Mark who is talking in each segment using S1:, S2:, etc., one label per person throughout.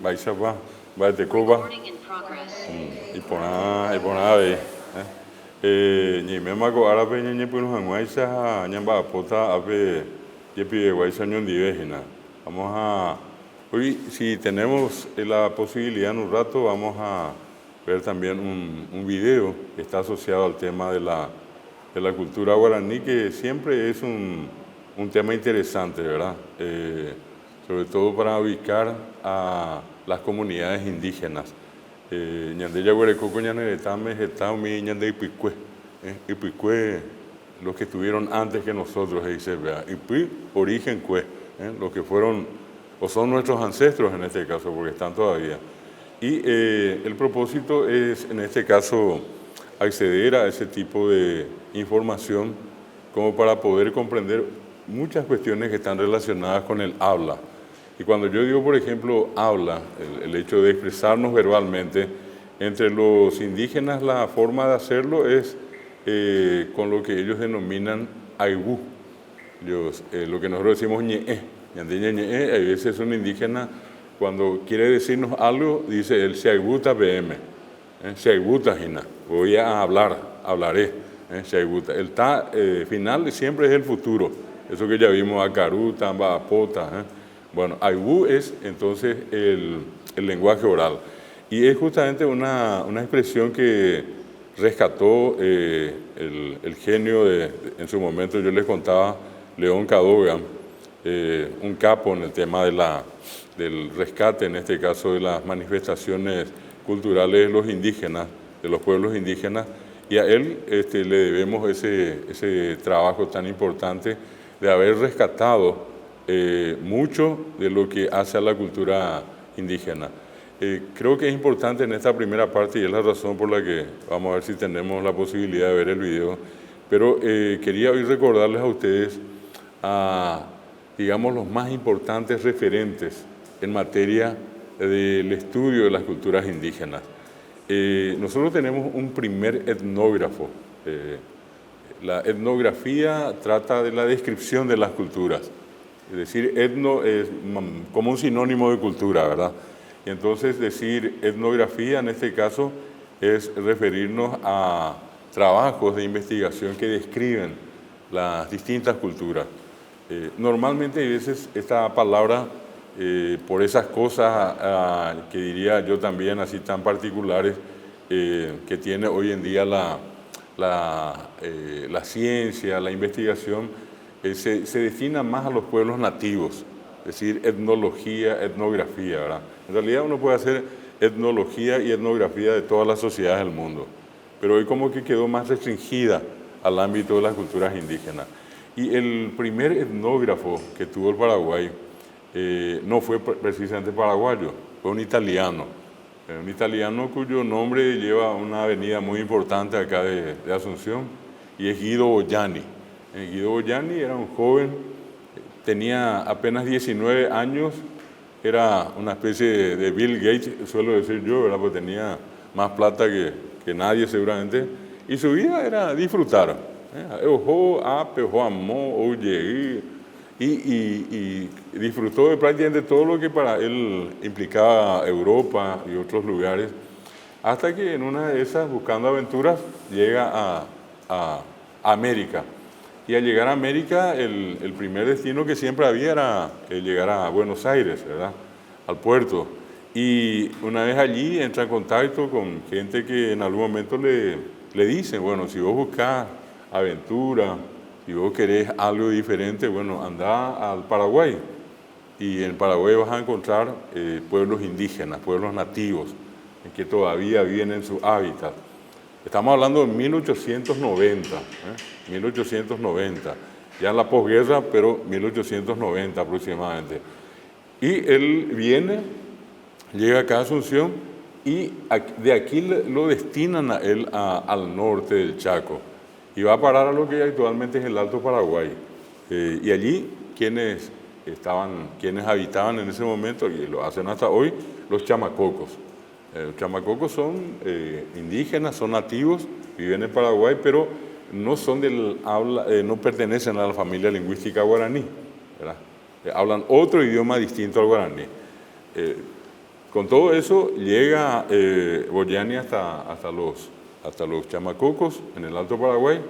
S1: Baixapa, Baetecoba, Iponá, Ñimemaco árabe ñeñepunos anguaisa, ñamba pota ape, yepi guaisa ñondivejina. Hoy, si tenemos la posibilidad en un rato, vamos a ver también un video que está asociado al tema de la cultura guaraní, que siempre es un tema interesante, ¿verdad? Sobre todo para ubicar a las comunidades indígenas. Ñandeya Huerecoco, Ñaneretame, Getaumi, Ñande Ipicue, los que estuvieron antes que nosotros, dice, Ipi, origen Cue, los que fueron, o son nuestros ancestros en este caso, porque están todavía. Y el propósito es, en este caso, acceder a ese tipo de información como para poder comprender muchas cuestiones que están relacionadas con el habla. Y cuando yo digo, por ejemplo, habla, el hecho de expresarnos verbalmente, entre los indígenas la forma de hacerlo es con lo que ellos denominan aibú. Lo que nosotros decimos ñe'e. A veces un indígena, cuando quiere decirnos algo, dice el seaibuta pm, seaibuta jina, voy a hablar, hablaré, seaibuta. El ta final siempre es el futuro, eso que ya vimos, acaruta, ambapota. Bueno, aibú es entonces el lenguaje oral. Y es justamente una expresión que rescató el genio en su momento, yo les contaba, León Cadogan, un capo en el tema del rescate, en este caso de las manifestaciones culturales de los indígenas, de los pueblos indígenas, y a él le debemos ese trabajo tan importante de haber rescatado mucho de lo que hace a la cultura indígena. Creo que es importante en esta primera parte, y es la razón por la que vamos a ver si tenemos la posibilidad de ver el video, pero quería hoy recordarles a ustedes digamos, los más importantes referentes en materia del estudio de las culturas indígenas. Nosotros tenemos un primer etnógrafo. La etnografía trata de la descripción de las culturas. Es decir, etno es como un sinónimo de cultura, ¿verdad? Y entonces decir etnografía en este caso es referirnos a trabajos de investigación que describen las distintas culturas. Normalmente a veces esta palabra, por esas cosas que diría yo también así tan particulares, que tiene hoy en día la ciencia, la investigación, se destina más a los pueblos nativos, es decir, etnología, etnografía, ¿verdad? En realidad uno puede hacer etnología y etnografía de todas las sociedades del mundo, pero hoy como que quedó más restringida al ámbito de las culturas indígenas. Y el primer etnógrafo que tuvo el Paraguay no fue precisamente paraguayo, fue un italiano cuyo nombre lleva una avenida muy importante acá de Asunción, y es Guido Bogliani. Guido Bogliani era un joven, tenía apenas 19 años, era una especie de Bill Gates, suelo decir yo, ¿verdad? Porque tenía más plata que nadie seguramente, y su vida era disfrutar. Y disfrutó de prácticamente todo lo que para él implicaba Europa y otros lugares, hasta que en una de esas, buscando aventuras, llega a América. Y al llegar a América, el primer destino que siempre había era llegar a Buenos Aires, ¿verdad? Al puerto. Y una vez allí entra en contacto con gente que en algún momento le dicen, bueno, si vos buscás aventura, si vos querés algo diferente, bueno, andá al Paraguay. Y en Paraguay vas a encontrar pueblos indígenas, pueblos nativos, que todavía viven en su hábitat. Estamos hablando de 1890, 1890, ya en la posguerra, pero 1890 aproximadamente. Y él viene, llega acá a Asunción, y de aquí lo destinan a él al norte del Chaco, y va a parar a lo que actualmente es el Alto Paraguay. Y allí quienes habitaban en ese momento, y lo hacen hasta hoy, los chamacocos. Los chamacocos son indígenas, son nativos, viven en Paraguay, pero no son no pertenecen a la familia lingüística guaraní, ¿verdad? Hablan otro idioma distinto al guaraní. Con todo eso llega Boyani hasta los Chamacocos, en el Alto Paraguay,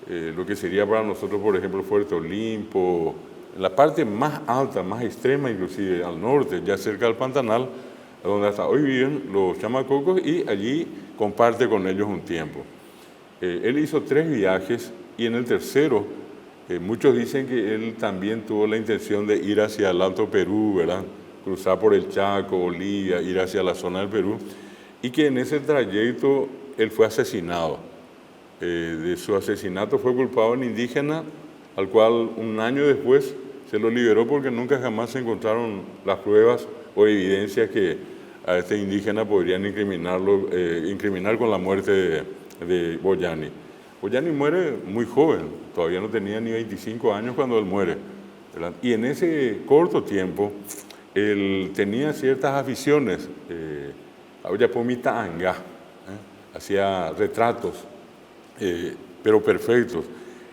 S1: lo que sería para nosotros, por ejemplo, Fuerte Olimpo, en la parte más alta, más extrema, inclusive al norte, ya cerca del Pantanal, donde hasta hoy viven los Chamacocos, y allí comparte con ellos un tiempo. Él hizo 3 viajes y en el tercero, muchos dicen que él también tuvo la intención de ir hacia el Alto Perú, ¿verdad? Cruzar por el Chaco, Bolivia, ir hacia la zona del Perú, y que en ese trayecto él fue asesinado. De su asesinato fue culpado un indígena, al cual un año después se lo liberó porque nunca jamás se encontraron las pruebas o evidencias que a este indígena podrían incriminar con la muerte de Boyani. Boyani muere muy joven, todavía no tenía ni 25 años cuando él muere, ¿verdad? Y en ese corto tiempo, él tenía ciertas aficiones, hacía retratos, pero perfectos.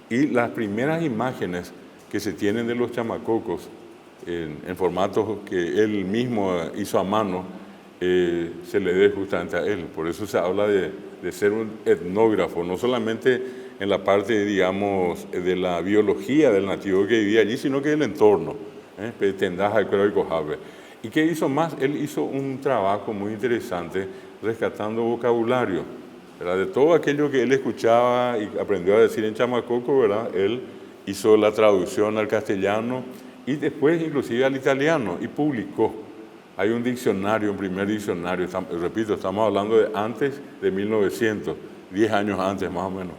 S1: Y las primeras imágenes que se tienen de los Chamacocos en formatos que él mismo hizo a mano, se le debe justamente a él. Por eso se habla de ser un etnógrafo, no solamente en la parte, digamos, de la biología del nativo que vivía allí, sino que del entorno. Tendaja, Creo y Cojabe. ¿Y qué hizo más? Él hizo un trabajo muy interesante rescatando vocabulario, ¿verdad? De todo aquello que él escuchaba y aprendió a decir en Chamacoco, ¿verdad? Él hizo la traducción al castellano y después inclusive al italiano y publicó. Hay un diccionario, un primer diccionario, repito, estamos hablando de antes de 1900, 10 años antes más o menos.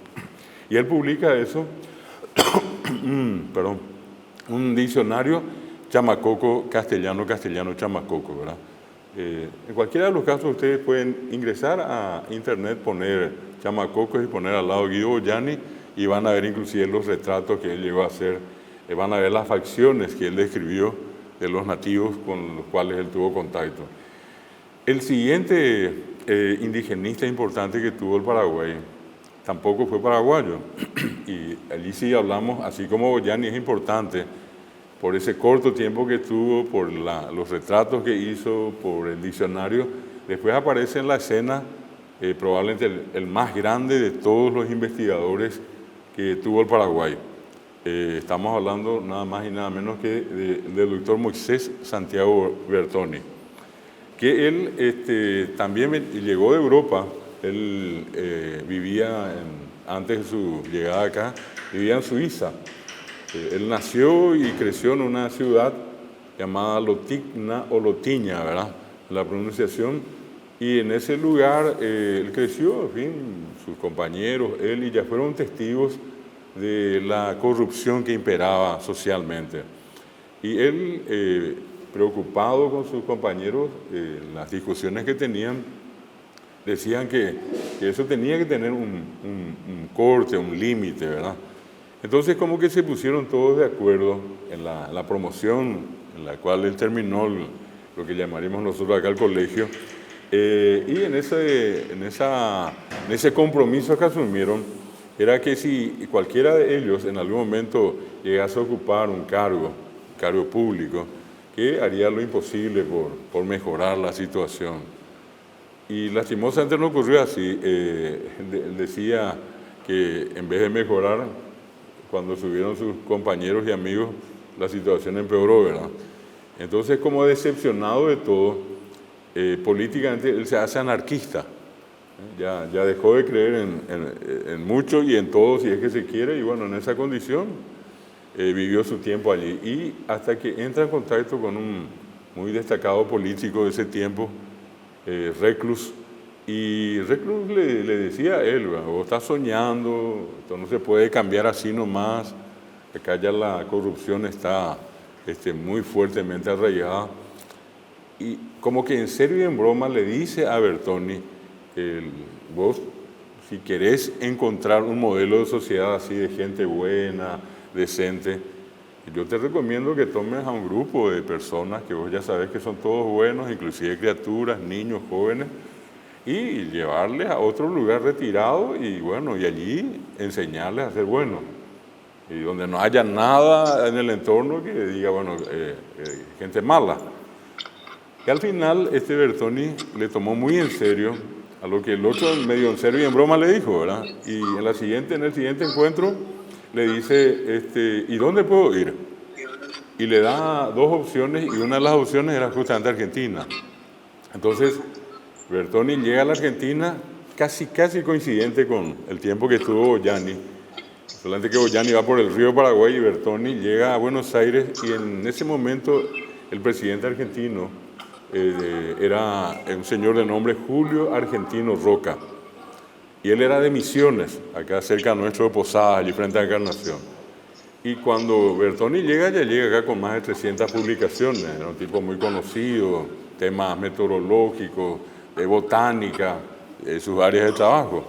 S1: Y él publica eso, perdón, un diccionario Chamacoco, castellano, Chamacoco, ¿verdad? En cualquiera de los casos ustedes pueden ingresar a internet, poner Chamacocos y poner al lado Guido Boyani y van a ver inclusive los retratos que él llegó a hacer, van a ver las facciones que él describió de los nativos con los cuales él tuvo contacto. El siguiente indigenista importante que tuvo el Paraguay tampoco fue paraguayo y allí sí hablamos, así como Boyani es importante por ese corto tiempo que tuvo, por los retratos que hizo, por el diccionario. Después aparece en la escena probablemente el más grande de todos los investigadores que tuvo el Paraguay. Estamos hablando nada más y nada menos que del doctor Moisés Santiago Bertoni, que él también llegó de Europa. Él vivía, antes de su llegada acá, vivía en Suiza. Él nació y creció en una ciudad llamada Lotigna o Lotiña, ¿verdad? La pronunciación. Y en ese lugar él creció, en fin, sus compañeros, él y ya fueron testigos de la corrupción que imperaba socialmente. Y él, preocupado con sus compañeros, las discusiones que tenían, decían que eso tenía que tener un corte, un límite, ¿verdad? Entonces como que se pusieron todos de acuerdo en la promoción en la cual él terminó lo que llamaríamos nosotros acá el colegio, y en ese compromiso que asumieron era que si cualquiera de ellos en algún momento llegase a ocupar un cargo público, que haría lo imposible por mejorar la situación. Y lastimosamente no ocurrió así. Él decía que en vez de mejorar, cuando subieron sus compañeros y amigos, la situación empeoró, ¿verdad? Entonces, como decepcionado de todo, políticamente él se hace anarquista. Ya dejó de creer en mucho y en todo, si es que se quiere, y bueno, en esa condición vivió su tiempo allí. Y hasta que entra en contacto con un muy destacado político de ese tiempo, Reclus, y Reclus le decía a él: vos estás soñando, esto no se puede cambiar así nomás, acá ya la corrupción está muy fuertemente arraigada. Y como que en serio y en broma le dice a Bertoni: vos, si querés encontrar un modelo de sociedad así de gente buena, decente, yo te recomiendo que tomes a un grupo de personas que vos ya sabés que son todos buenos, inclusive criaturas, niños, jóvenes, y llevarles a otro lugar retirado y bueno, y allí enseñarles a ser buenos. Y donde no haya nada en el entorno que diga, bueno, gente mala. Y al final, este Bertoni le tomó muy en serio a lo que el otro medio en serio y en broma le dijo, ¿verdad? Y en el siguiente encuentro le dice, ¿y dónde puedo ir? Y le da dos opciones, y una de las opciones era justamente Argentina. Entonces, Bertoni llega a la Argentina casi coincidente con el tiempo que estuvo Boyani. Solamente que Boyani va por el río Paraguay y Bertoni llega a Buenos Aires, y en ese momento el presidente argentino era un señor de nombre Julio Argentino Roca. Y él era de Misiones, acá cerca nuestro de Posadas, allí frente a Encarnación. Y cuando Bertoni llega, ya llega acá con más de 300 publicaciones, era un tipo muy conocido, temas meteorológicos, de botánica, sus áreas de trabajo.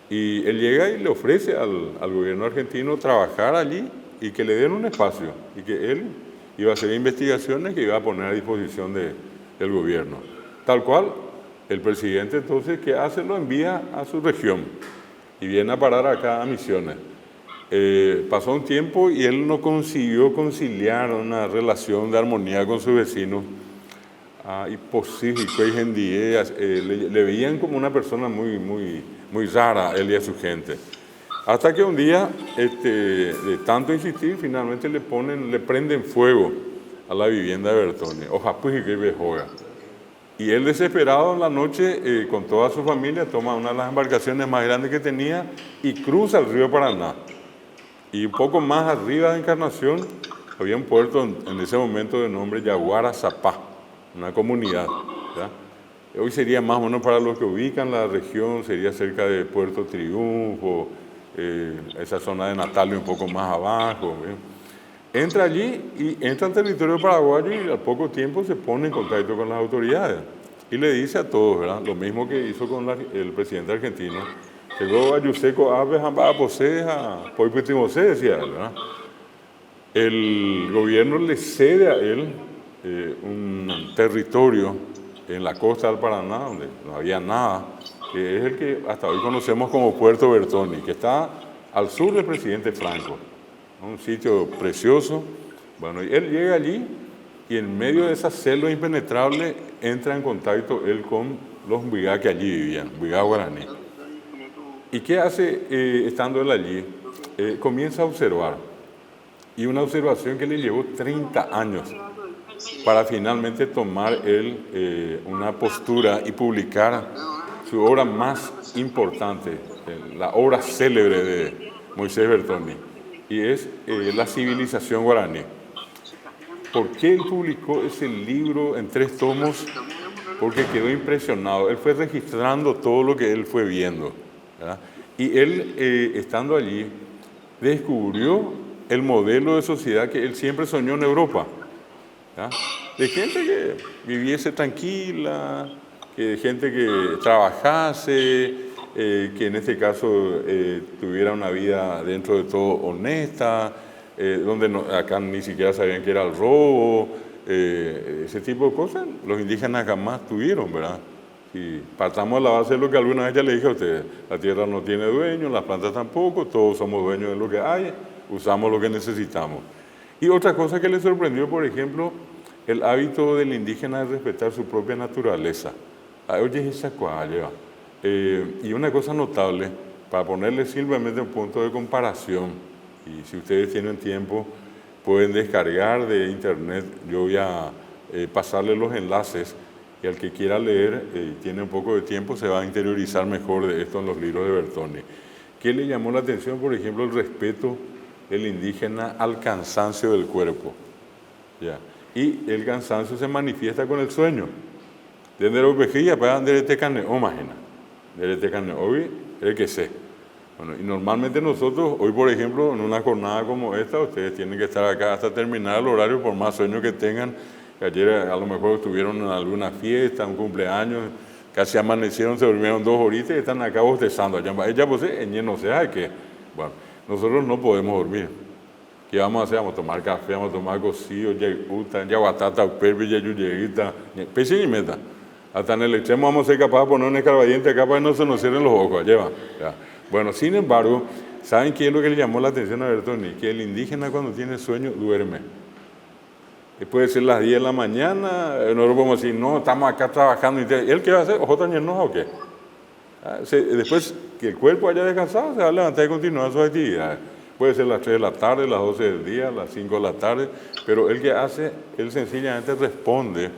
S1: Y él llega y le ofrece al gobierno argentino trabajar allí y que le den un espacio, y que él iba a hacer investigaciones que iba a poner a disposición del gobierno. Tal cual, el presidente entonces, ¿qué hace? Lo envía a su región y viene a parar acá a Misiones. Pasó un tiempo y él no consiguió conciliar una relación de armonía con sus vecinos. Y Pacífico y Gendie le veían como una persona muy rara, él y a su gente. Hasta que un día, de tanto insistir, finalmente le prenden fuego a la vivienda de Bertoni. Y él, desesperado en la noche, con toda su familia, toma una de las embarcaciones más grandes que tenía y cruza el río Paraná. Y un poco más arriba de Encarnación había un puerto en ese momento de nombre Yaguara Zapá, una comunidad, ¿ya? Hoy sería más o menos, para los que ubican la región, sería cerca de Puerto Triunfo, esa zona de Natalio un poco más abajo, ¿eh? Entra allí y entra al territorio paraguayo, y al poco tiempo se pone en contacto con las autoridades y le dice a todos, ¿verdad? Lo mismo que hizo con el presidente argentino. Llegó a Yuseco Aves, a Poseja, Poiputimosé, decía él, ¿verdad? El gobierno le cede a él un territorio en la costa del Paraná, donde no había nada, que es el que hasta hoy conocemos como Puerto Bertoni, que está al sur del presidente Franco, un sitio precioso. Bueno, y él llega allí, y en medio de esa selva impenetrable entra en contacto él con los Mbigá que allí vivían, Mbigá guaraní. ¿Y qué hace estando él allí? Comienza a observar, y una observación que le llevó 30 años para finalmente tomar él una postura y publicar su obra más importante, la obra célebre de Moisés Bertoni, y es La civilización guaraní. ¿Por qué él publicó ese libro en 3 tomos? Porque quedó impresionado. Él fue registrando todo lo que él fue viendo, ¿verdad? Y él, estando allí, descubrió el modelo de sociedad que él siempre soñó en Europa, ¿ya? De gente que viviese tranquila, de gente que trabajase, que en este caso tuviera una vida dentro de todo honesta, donde acá ni siquiera sabían qué era el robo, ese tipo de cosas los indígenas jamás tuvieron, ¿verdad? Y partamos de la base de lo que alguna vez ya le dije a ustedes: la tierra no tiene dueño, las plantas tampoco, todos somos dueños de lo que hay, usamos lo que necesitamos. Y otra cosa que le sorprendió, por ejemplo, el hábito del indígena de respetar su propia naturaleza. Oye, esa cual lleva. Y una cosa notable, para ponerle simplemente un punto de comparación, y si ustedes tienen tiempo, pueden descargar de internet, yo voy a pasarle los enlaces, y al que quiera leer y tiene un poco de tiempo, se va a interiorizar mejor de esto en los libros de Bertoni. ¿Qué le llamó la atención? Por ejemplo, el respeto del indígena al cansancio del cuerpo, ¿ya? Y el cansancio se manifiesta con el sueño. Desde la ovejilla para de este carne, imagina, de este carne, hoy es que sé. Bueno, y normalmente nosotros, hoy por ejemplo, en una jornada como esta, ustedes tienen que estar acá hasta terminar el horario, por más sueño que tengan. Ayer a lo mejor estuvieron en alguna fiesta, un cumpleaños, casi amanecieron, se durmieron 2 horitas y están acá bostezando. Ella pues, no sé, que, bueno, nosotros no podemos dormir. ¿Qué vamos a hacer? Vamos a tomar café, vamos a tomar cocido, yaguatata, perbi, yayuyeguita, pese y meta. Hasta en el extremo vamos a ser capaces de poner un escarbadiente acá para que no se nos cierren los ojos. Lleva. Ya. Bueno, sin embargo, ¿saben qué es lo que le llamó la atención a Bertoni? Que el indígena, cuando tiene sueño, duerme. puede ser las 10 de la mañana, nosotros podemos decir, no, estamos acá trabajando. ¿Y él qué va a hacer? ¿Ojo también no o qué? Después que el cuerpo haya descansado, se va a levantar y continuar sus actividades. Puede ser las 3 de la tarde, las 12 del día, las 5 de la tarde, pero él que hace, él sencillamente responde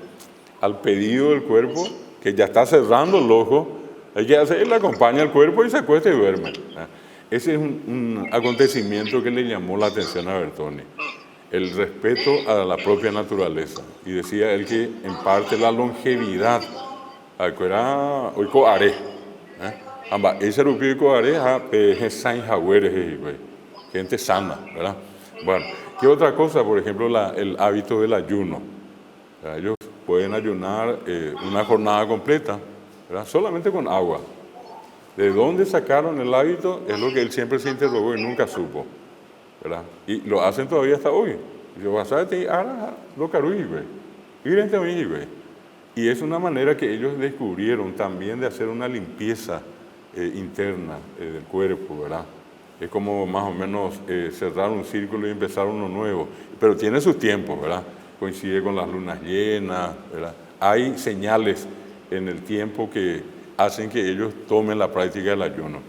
S1: al pedido del cuerpo, que ya está cerrando el ojo. El que hace, él acompaña al cuerpo y se acuesta y duerme. Ese es un acontecimiento que le llamó la atención a Bertoni, el respeto a la propia naturaleza. Y decía él que en parte la longevidad, era hoy coaré, ese rupio coaré es Saint Jagueres, gente sana, ¿verdad? Bueno, ¿qué otra cosa? Por ejemplo, el hábito del ayuno. Ellos pueden ayunar una jornada completa, ¿verdad? Solamente con agua. ¿De dónde sacaron el hábito? Es lo que él siempre se interrogó y nunca supo, ¿verdad? Y lo hacen todavía hasta hoy. Y es una manera que ellos descubrieron también de hacer una limpieza interna del cuerpo, ¿verdad? Es como más o menos cerrar un círculo y empezar uno nuevo. Pero tiene sus tiempos, ¿verdad? Coincide con las lunas llenas, ¿verdad? Hay señales en el tiempo que hacen que ellos tomen la práctica del ayuno.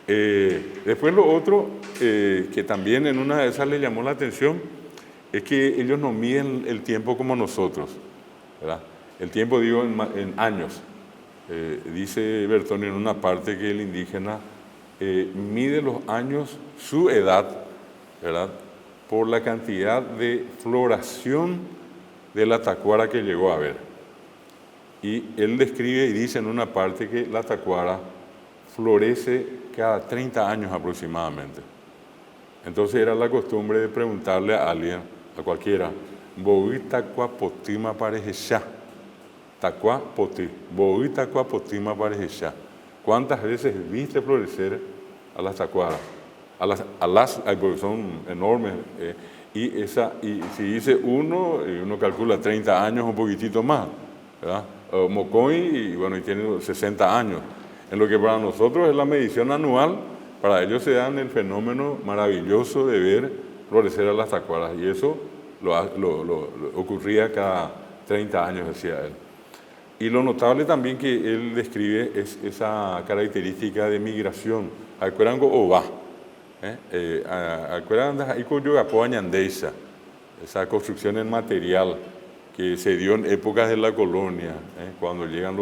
S1: Después lo otro, que también en una de esas les llamó la atención, es que ellos no miden el tiempo como nosotros, ¿verdad? El tiempo, digo, en años. Dice Bertoni en una parte que el indígena mide los años, su edad, ¿verdad?, por la cantidad de floración de la tacuara que llegó a ver. Y él describe y dice en una parte que la tacuara florece cada 30 años aproximadamente. Entonces era la costumbre de preguntarle a alguien, a cualquiera, ¿Boí tacua potima pareja? Tacua poti, ¿Boí tacua potima pareja? ¿Cuántas veces viste florecer a las tacuaras? Porque son enormes. Y si dice uno calcula 30 años, un poquitito más, ¿verdad? Mocoy, y tiene 60 años. En lo que para nosotros es la medición anual, para ellos se dan el fenómeno maravilloso de ver florecer a las tacuaras. Y eso lo ocurría cada 30 años, decía él. Y lo notable también que él describe es esa característica de migración. Acuerango Oba. Esa construcción en material que se dio en épocas de la colonia, cuando llegan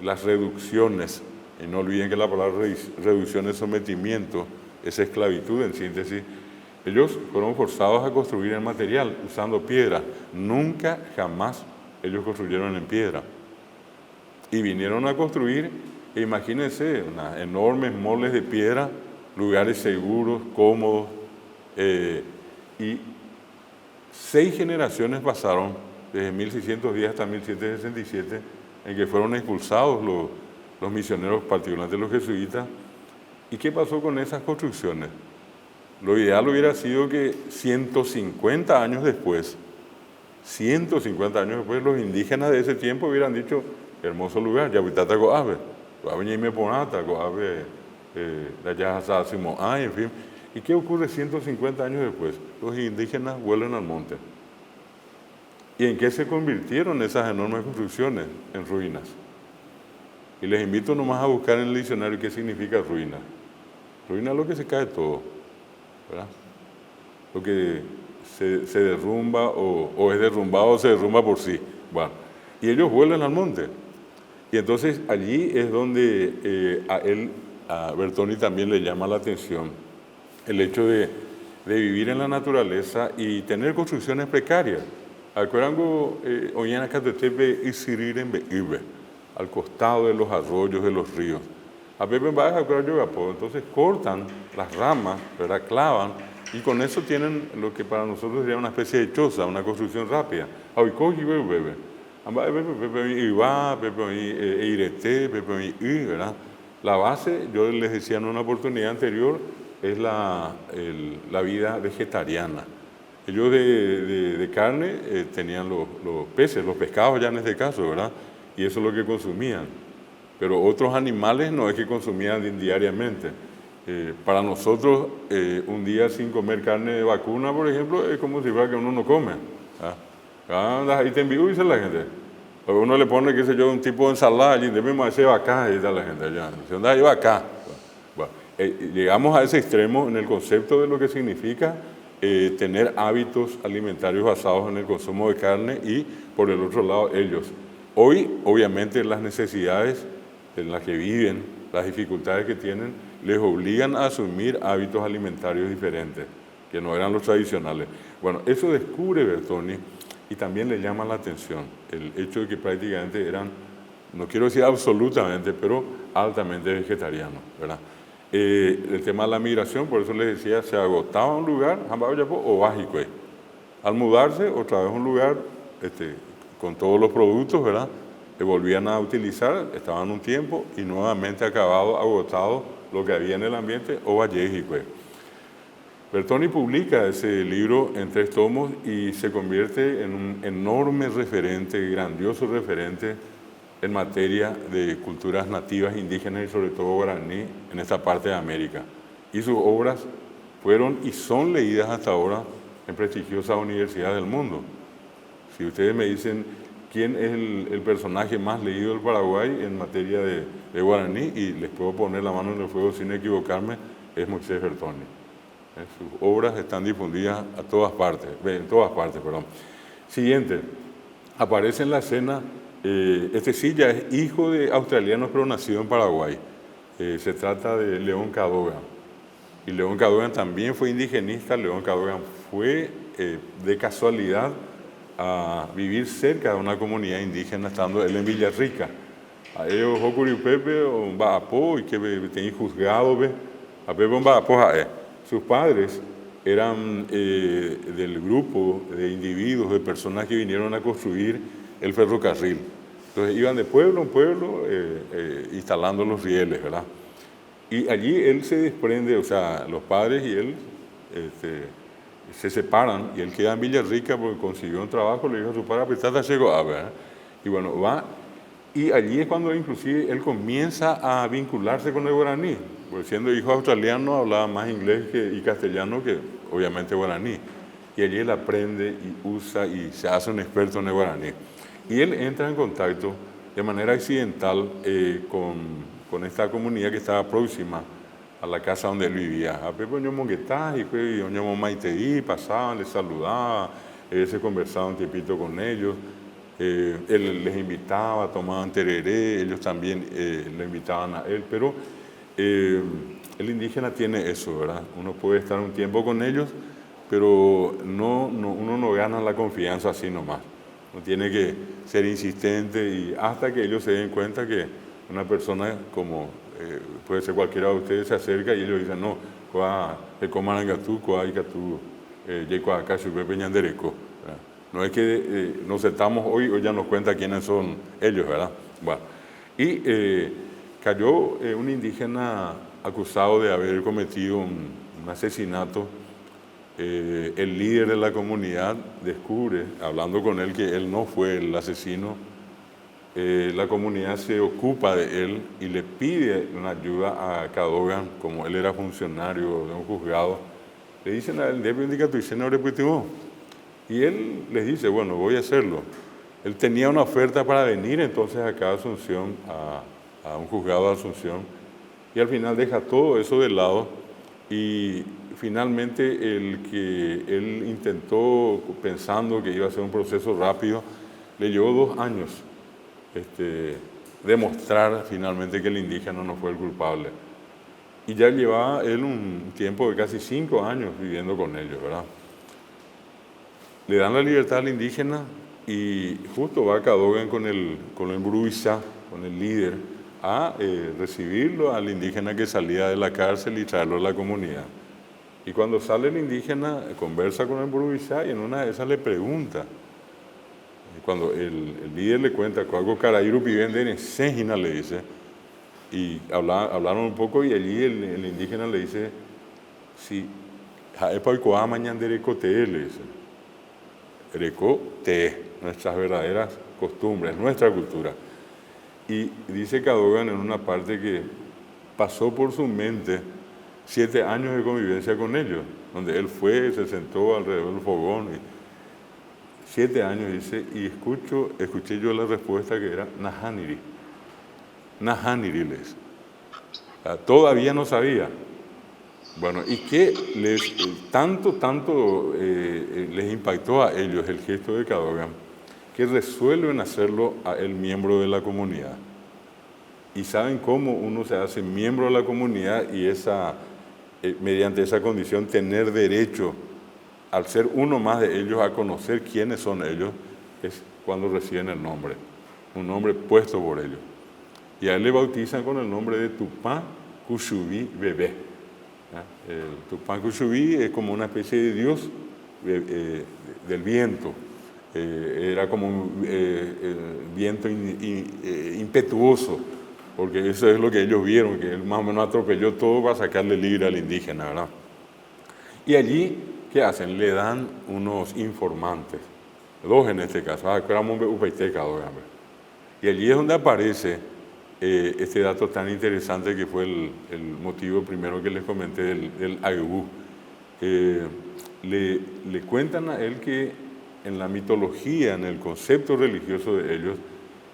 S1: las reducciones, y no olviden que la palabra reducción es sometimiento, es esclavitud en síntesis. Ellos fueron forzados a construir en material, usando piedra. Nunca, jamás ellos construyeron en piedra. Y vinieron a construir, imagínense, unas enormes moles de piedra, lugares seguros, cómodos, y 6 generaciones pasaron, desde 1610 hasta 1767, en que fueron expulsados los misioneros, particularmente los jesuitas. ¿Y qué pasó con esas construcciones? Lo ideal hubiera sido que 150 años después, los indígenas de ese tiempo hubieran dicho, hermoso lugar, Yahuitata Goave, Goave Ponata, Goave, en fin. ¿Y qué ocurre 150 años después? Los indígenas vuelven al monte. ¿Y en qué se convirtieron esas enormes construcciones? En ruinas. Y les invito nomás a buscar en el diccionario qué significa ruina. Ruina es lo que se cae todo, ¿verdad? Lo que se derrumba o es derrumbado o se derrumba por sí. Bueno, y ellos vuelven al monte. Y entonces allí es donde a Bertoni también le llama la atención el hecho de vivir en la naturaleza y tener construcciones precarias. Al costado de los arroyos, de los ríos. Entonces cortan las ramas, ¿verdad?, clavan, y con eso tienen lo que para nosotros sería una especie de choza, una construcción rápida. ¿Verdad? La base, yo les decía en una oportunidad anterior, es la vida vegetariana. Ellos de carne tenían los peces, los pescados ya en este caso, ¿verdad? Y eso es lo que consumían. Pero otros animales no es que consumían diariamente. Para nosotros, un día sin comer carne de vacuna, por ejemplo, es como si fuera que uno no come, ¿verdad? Anda, y te envío, dice la gente. O uno le pone, qué sé yo, un tipo de ensalada y de mismo ese va acá, y dice la gente allá. Si onda, iba acá. Bueno, llegamos a ese extremo en el concepto de lo que significa tener hábitos alimentarios basados en el consumo de carne y, por el otro lado, ellos. Hoy, obviamente, las necesidades en las que viven, las dificultades que tienen, les obligan a asumir hábitos alimentarios diferentes, que no eran los tradicionales. Bueno, eso descubre Bertoni y también le llama la atención el hecho de que prácticamente eran, no quiero decir absolutamente, pero altamente vegetarianos, ¿verdad? El tema de la migración, por eso les decía, se agotaba un lugar, o básico. Al mudarse, otra vez un lugar con todos los productos, ¿verdad? Que volvían a utilizar, estaban un tiempo y nuevamente acabado, agotado lo que había en el ambiente, o vallejico. Bertoni publica ese libro en 3 tomos y se convierte en un enorme referente, grandioso referente en materia de culturas nativas indígenas y sobre todo guaraní en esta parte de América. Y sus obras fueron y son leídas hasta ahora en prestigiosas universidades del mundo. Si ustedes me dicen quién es el personaje más leído del Paraguay en materia de guaraní, y les puedo poner la mano en el fuego sin equivocarme, es Moisés Bertoni. Sus obras están difundidas en todas partes. Siguiente, aparece en la escena, sí ya es hijo de australianos pero nacido en Paraguay. Se trata de León Cadogan. Y León Cadogan también fue indigenista. León Cadogan fue de casualidad a vivir cerca de una comunidad indígena, estando él en Villarrica. A ellos, Pepe, un Baapo, y que tenían juzgado, a Pepe un Baapo, sus padres eran del grupo de individuos, de personas que vinieron a construir el ferrocarril. Entonces iban de pueblo en pueblo instalando los rieles, ¿verdad? Y allí él se desprende, o sea, los padres y él se separan y él queda en Villarrica porque consiguió un trabajo, le dijo a su padre, apretata llegó a ver. Y bueno, va, y allí es cuando inclusive él comienza a vincularse con el guaraní, porque siendo hijo australiano hablaba más inglés y castellano que obviamente guaraní. Y allí él aprende y usa y se hace un experto en el guaraní. Y él entra en contacto de manera accidental con esta comunidad que estaba próxima a la casa donde él vivía. A Pepe Ño Monguetá y Ño Maiteí pasaban, les saludaba, se conversaba un tiempito con ellos. Él les invitaba, tomaban tereré, ellos también le invitaban a él, pero el indígena tiene eso, ¿verdad? Uno puede estar un tiempo con ellos, pero uno no gana la confianza así nomás. Uno tiene que ser insistente y hasta que ellos se den cuenta que una persona como puede ser cualquiera de ustedes se acerca y ellos dicen, no, no es que nos sentamos hoy o ya nos cuenta quiénes son ellos, ¿verdad? Bueno, y cayó un indígena acusado de haber cometido un asesinato. El líder de la comunidad descubre, hablando con él, que él no fue el asesino. La comunidad se ocupa de él y le pide una ayuda a Cadogan, como él era funcionario de un juzgado. Le dicen a él, y él les dice, bueno, voy a hacerlo. Él tenía una oferta para venir entonces acá a Asunción, a un juzgado de Asunción, y al final deja todo eso de lado y finalmente el que él intentó, pensando que iba a ser un proceso rápido, le llevó 2 años demostrar finalmente que el indígena no fue el culpable. Y ya llevaba él un tiempo de casi 5 años viviendo con ellos, ¿verdad? Le dan la libertad al indígena y justo va Cadogan con el Bruisa, con el líder, a recibirlo al indígena que salía de la cárcel y traerlo a la comunidad. Y cuando sale el indígena, conversa con el Bruisa y en una de esas le pregunta, cuando el líder le cuenta, algo carairu pivende en Sejina, le dice, y hablaron un poco y allí el indígena le dice, si jaepa mañana le dice, Erecote, nuestras verdaderas costumbres, nuestra cultura. Y dice Cadogan en una parte que pasó por su mente 7 años de convivencia con ellos, donde él fue, se sentó alrededor del fogón y 7 años, dice, y escuché yo la respuesta que era Nahaniri. Nahaniri les. Todavía no sabía. Bueno, y que tanto les impactó a ellos el gesto de Cadogan, que resuelven hacerlo a el miembro de la comunidad. Y saben cómo uno se hace miembro de la comunidad y mediante esa condición tener derecho, al ser uno más de ellos, a conocer quiénes son ellos, es cuando reciben el nombre, un nombre puesto por ellos. Y a él le bautizan con el nombre de Tupã Kushubí Bebé. El Tupã Kushubí es como una especie de dios del viento. Era como un viento impetuoso, porque eso es lo que ellos vieron, que él más o menos atropelló todo para sacarle libre al indígena, ¿verdad? Y allí, ¿qué hacen? Le dan unos informantes, 2 en este caso, y allí es donde aparece este dato tan interesante que fue el motivo primero que les comenté del Agubú. Le cuentan a él que en la mitología, en el concepto religioso de ellos,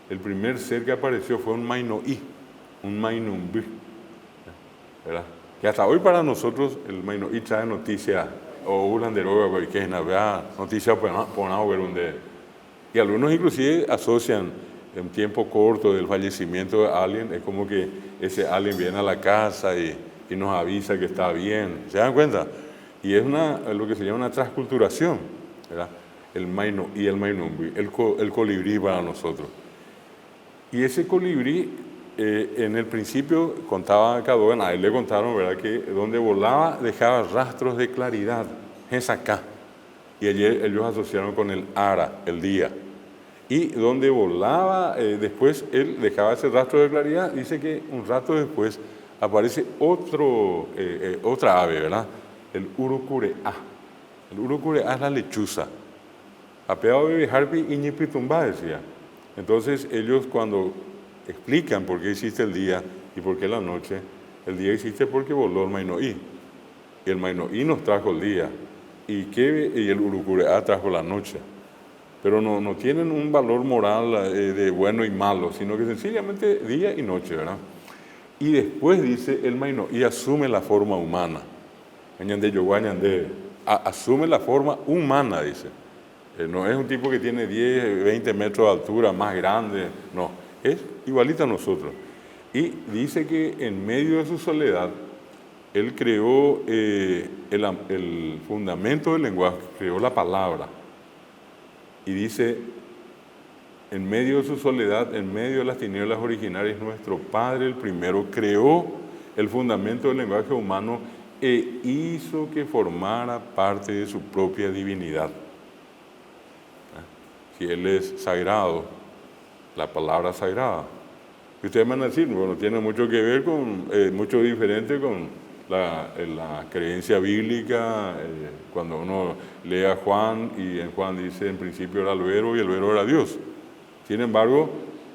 S1: el primer ser que apareció fue un Mainoí, un Mainumbí, ¿verdad? Que hasta hoy para nosotros el Mainoí trae noticia, o Ulanderoga, que es noticia por donde. Y algunos inclusive asocian en tiempo corto del fallecimiento de alguien, es como que ese alguien viene a la casa y nos avisa que está bien, ¿se dan cuenta? Y es lo que se llama una transculturación, ¿verdad? El Mainoí, el Mainumbi, el colibrí para nosotros. Y ese colibrí, en el principio, contaba Cadogan, a él le contaron, ¿verdad?, que donde volaba dejaba rastros de claridad, es acá. Y ellos asociaron con el Ara, el día. Y donde volaba, después él dejaba ese rastro de claridad, dice que un rato después aparece otra ave, ¿verdad? El urucureá. El urucureá es la lechuza. Apeado de harpi y ñipitumba, decía. Entonces ellos cuando explican por qué existe el día y por qué la noche, el día existe porque voló el Mainoí. Y el Mainoí nos trajo el día. Y el urucureá trajo la noche. Pero no tienen un valor moral de bueno y malo, sino que sencillamente día y noche, ¿verdad? Y después dice el Mainoí asume la forma humana. Asume la forma humana, dice. No es un tipo que tiene 10, 20 metros de altura, más grande, no, es igualito a nosotros. Y dice que en medio de su soledad, él creó el fundamento del lenguaje, creó la palabra. Y dice, en medio de su soledad, en medio de las tinieblas originarias, nuestro Padre el primero creó el fundamento del lenguaje humano e hizo que formara parte de su propia divinidad. Si Él es sagrado, la palabra sagrada. Y ustedes van a decir, bueno, tiene mucho que ver con, mucho diferente con la creencia bíblica, cuando uno lee a Juan y en Juan dice, en principio era el verbo y el verbo era Dios. Sin embargo,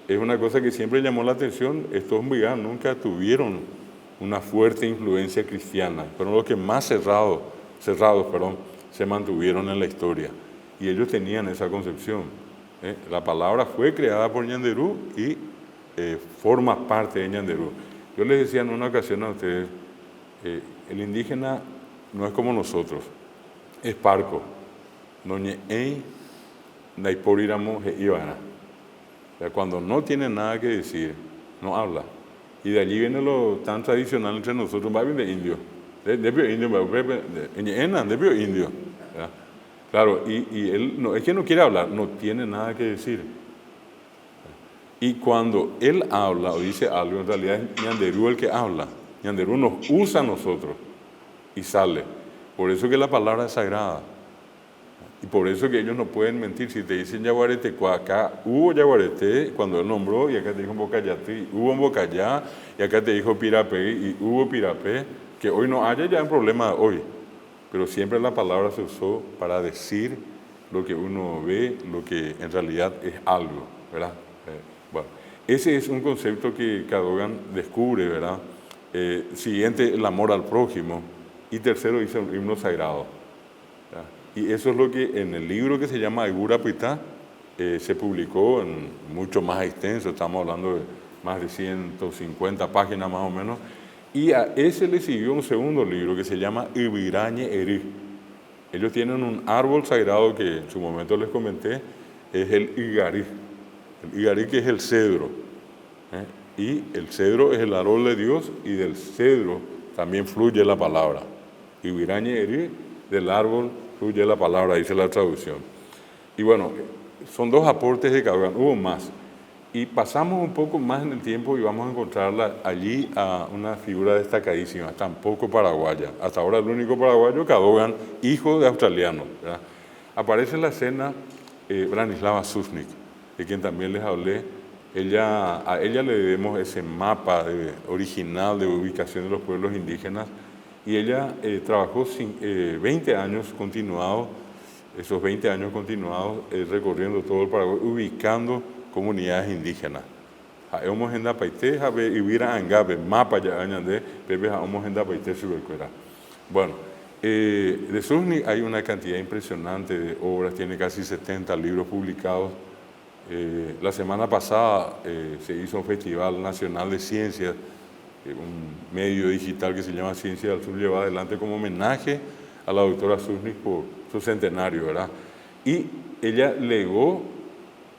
S1: es una cosa que siempre llamó la atención, estos veganos nunca tuvieron una fuerte influencia cristiana, fueron los que más cerrados, se mantuvieron en la historia. Y ellos tenían esa concepción. La palabra fue creada por Ñanderú y forma parte de Ñanderú. Yo les decía en una ocasión a ustedes, el indígena no es como nosotros, es parco. Cuando no tiene nada que decir, no habla. Y de allí viene lo tan tradicional entre nosotros, va bien de indio. De indio. Claro, y él no, es que no quiere hablar, no tiene nada que decir. Y cuando él habla o dice algo, en realidad es Ñanderú el que habla. Ñanderú nos usa a nosotros y sale. Por eso que la palabra es sagrada. Y por eso que ellos no pueden mentir. Si te dicen Yaguarete, acá hubo Yaguarete cuando él nombró, y acá te dijo Bocayatí, hubo Bocayá, y acá te dijo Pirapé, y hubo Pirapé, que hoy no haya ya un problema hoy. Pero siempre la palabra se usó para decir lo que uno ve, lo que en realidad es algo, ¿verdad? Bueno, ese es un concepto que Cadogan descubre, ¿verdad? Siguiente, el amor al prójimo. Y tercero, dice un himno sagrado. Y eso es lo que en el libro que se llama Aigura Pitá se publicó en mucho más extenso, estamos hablando de más de 150 páginas más o menos, y a ese le siguió un segundo libro que se llama Ibirañe Eri. Ellos tienen un árbol sagrado que en su momento les comenté, es el Igarí. El Igarí, que es el cedro, y el cedro es el árbol de Dios, y del cedro también fluye la palabra. Ibirañe Eri, del árbol fluye la palabra, dice la traducción. Y bueno, son dos aportes de Cadogan, hubo más. Y pasamos un poco más en el tiempo y vamos a encontrarla allí a una figura destacadísima, tampoco paraguaya. Hasta ahora el único paraguayo, Cadogan, hijo de australianos, ¿verdad? Aparece en la escena Branislava Susnik, de quien también les hablé. A ella le debemos ese mapa original de ubicación de los pueblos indígenas, y ella trabajó 20 años continuados, esos 20 años continuados recorriendo todo el Paraguay, ubicando comunidades indígenas. Hemos en Paité, Ibira Angabe, mapa ya añade, Pepe hemos en Paité Subecuera. Bueno, de Susni hay una cantidad impresionante de obras, tiene casi 70 libros publicados. La semana pasada se hizo un Festival Nacional de Ciencias, un medio digital que se llama Ciencia del Sur, lleva adelante como homenaje a la doctora Susnik por su centenario, ¿verdad? Y ella legó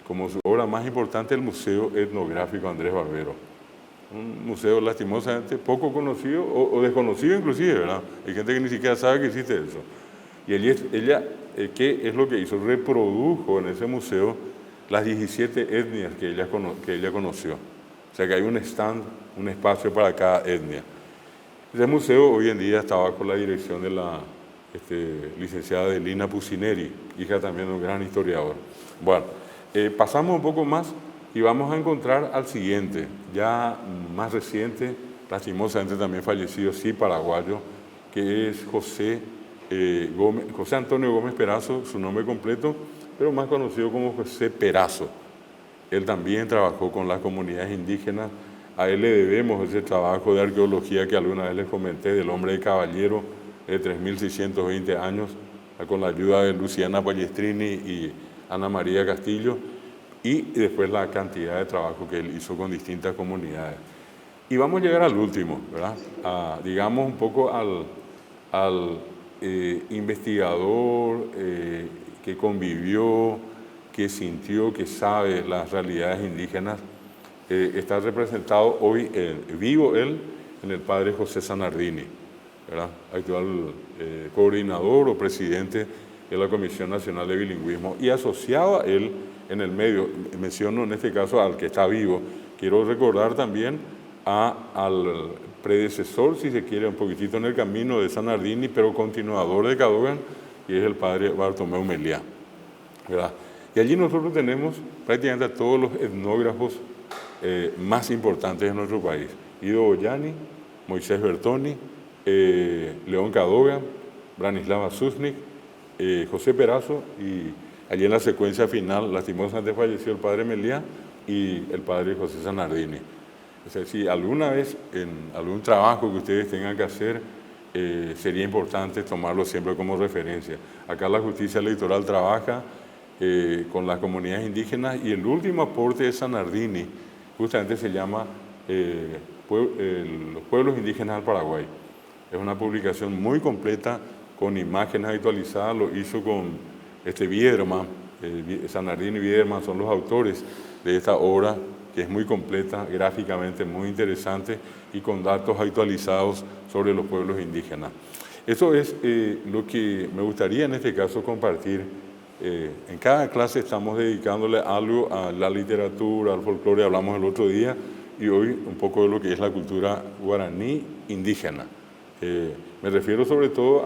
S1: como su obra más importante el Museo Etnográfico Andrés Barbero, un museo lastimosamente poco conocido o desconocido inclusive, ¿verdad? Hay gente que ni siquiera sabe que existe eso. Y ella ¿qué es lo que hizo? Reprodujo en ese museo las 17 etnias que ella conoció. O sea que hay un stand, un espacio para cada etnia. Ese museo hoy en día está bajo la dirección de la licenciada Lina Pucineri, hija también de un gran historiador. Bueno, pasamos un poco más y vamos a encontrar al siguiente, ya más reciente, lastimosamente también fallecido, sí paraguayo, que es José Antonio Gómez Perazo, su nombre completo, pero más conocido como José Perazo. Él también trabajó con las comunidades indígenas. A él le debemos ese trabajo de arqueología que alguna vez les comenté, del hombre de caballero de 3.620 años, con la ayuda de Luciana Pallestrini y Ana María Castillo, y después la cantidad de trabajo que él hizo con distintas comunidades. Y vamos a llegar al último, ¿verdad? Digamos un poco al investigador que convivió, que sintió, que sabe las realidades indígenas. Está representado hoy, vivo él, en el padre José Zanardini, ¿verdad? Actual coordinador o presidente de la Comisión Nacional de Bilingüismo, y asociado a él en el medio, menciono en este caso al que está vivo, quiero recordar también al predecesor, si se quiere, un poquitito en el camino de Zanardini, pero continuador de Cadogan, y es el padre Bartomeu Meliá, ¿verdad? Y allí nosotros tenemos prácticamente a todos los etnógrafos más importantes de nuestro país. Ido Boyani, Moisés Bertoni, León Cadogan, Branislava Susnik, José Perazo, y allí en la secuencia final, lastimosamente falleció el padre Meliá y el padre José Zanardini. O sea, si alguna vez en algún trabajo que ustedes tengan que hacer, sería importante tomarlo siempre como referencia. Acá la justicia electoral trabaja con las comunidades indígenas, y el último aporte de Zanardini justamente se llama Los pueblos indígenas del Paraguay. Es una publicación muy completa con imágenes actualizadas, lo hizo con Biederman, Zanardini y Biederman son los autores de esta obra, que es muy completa, gráficamente muy interesante y con datos actualizados sobre los pueblos indígenas. Eso es lo que me gustaría en este caso compartir. En cada clase estamos dedicándole algo a la literatura, al folclore, hablamos el otro día, y hoy un poco de lo que es la cultura guaraní indígena. Me refiero sobre todo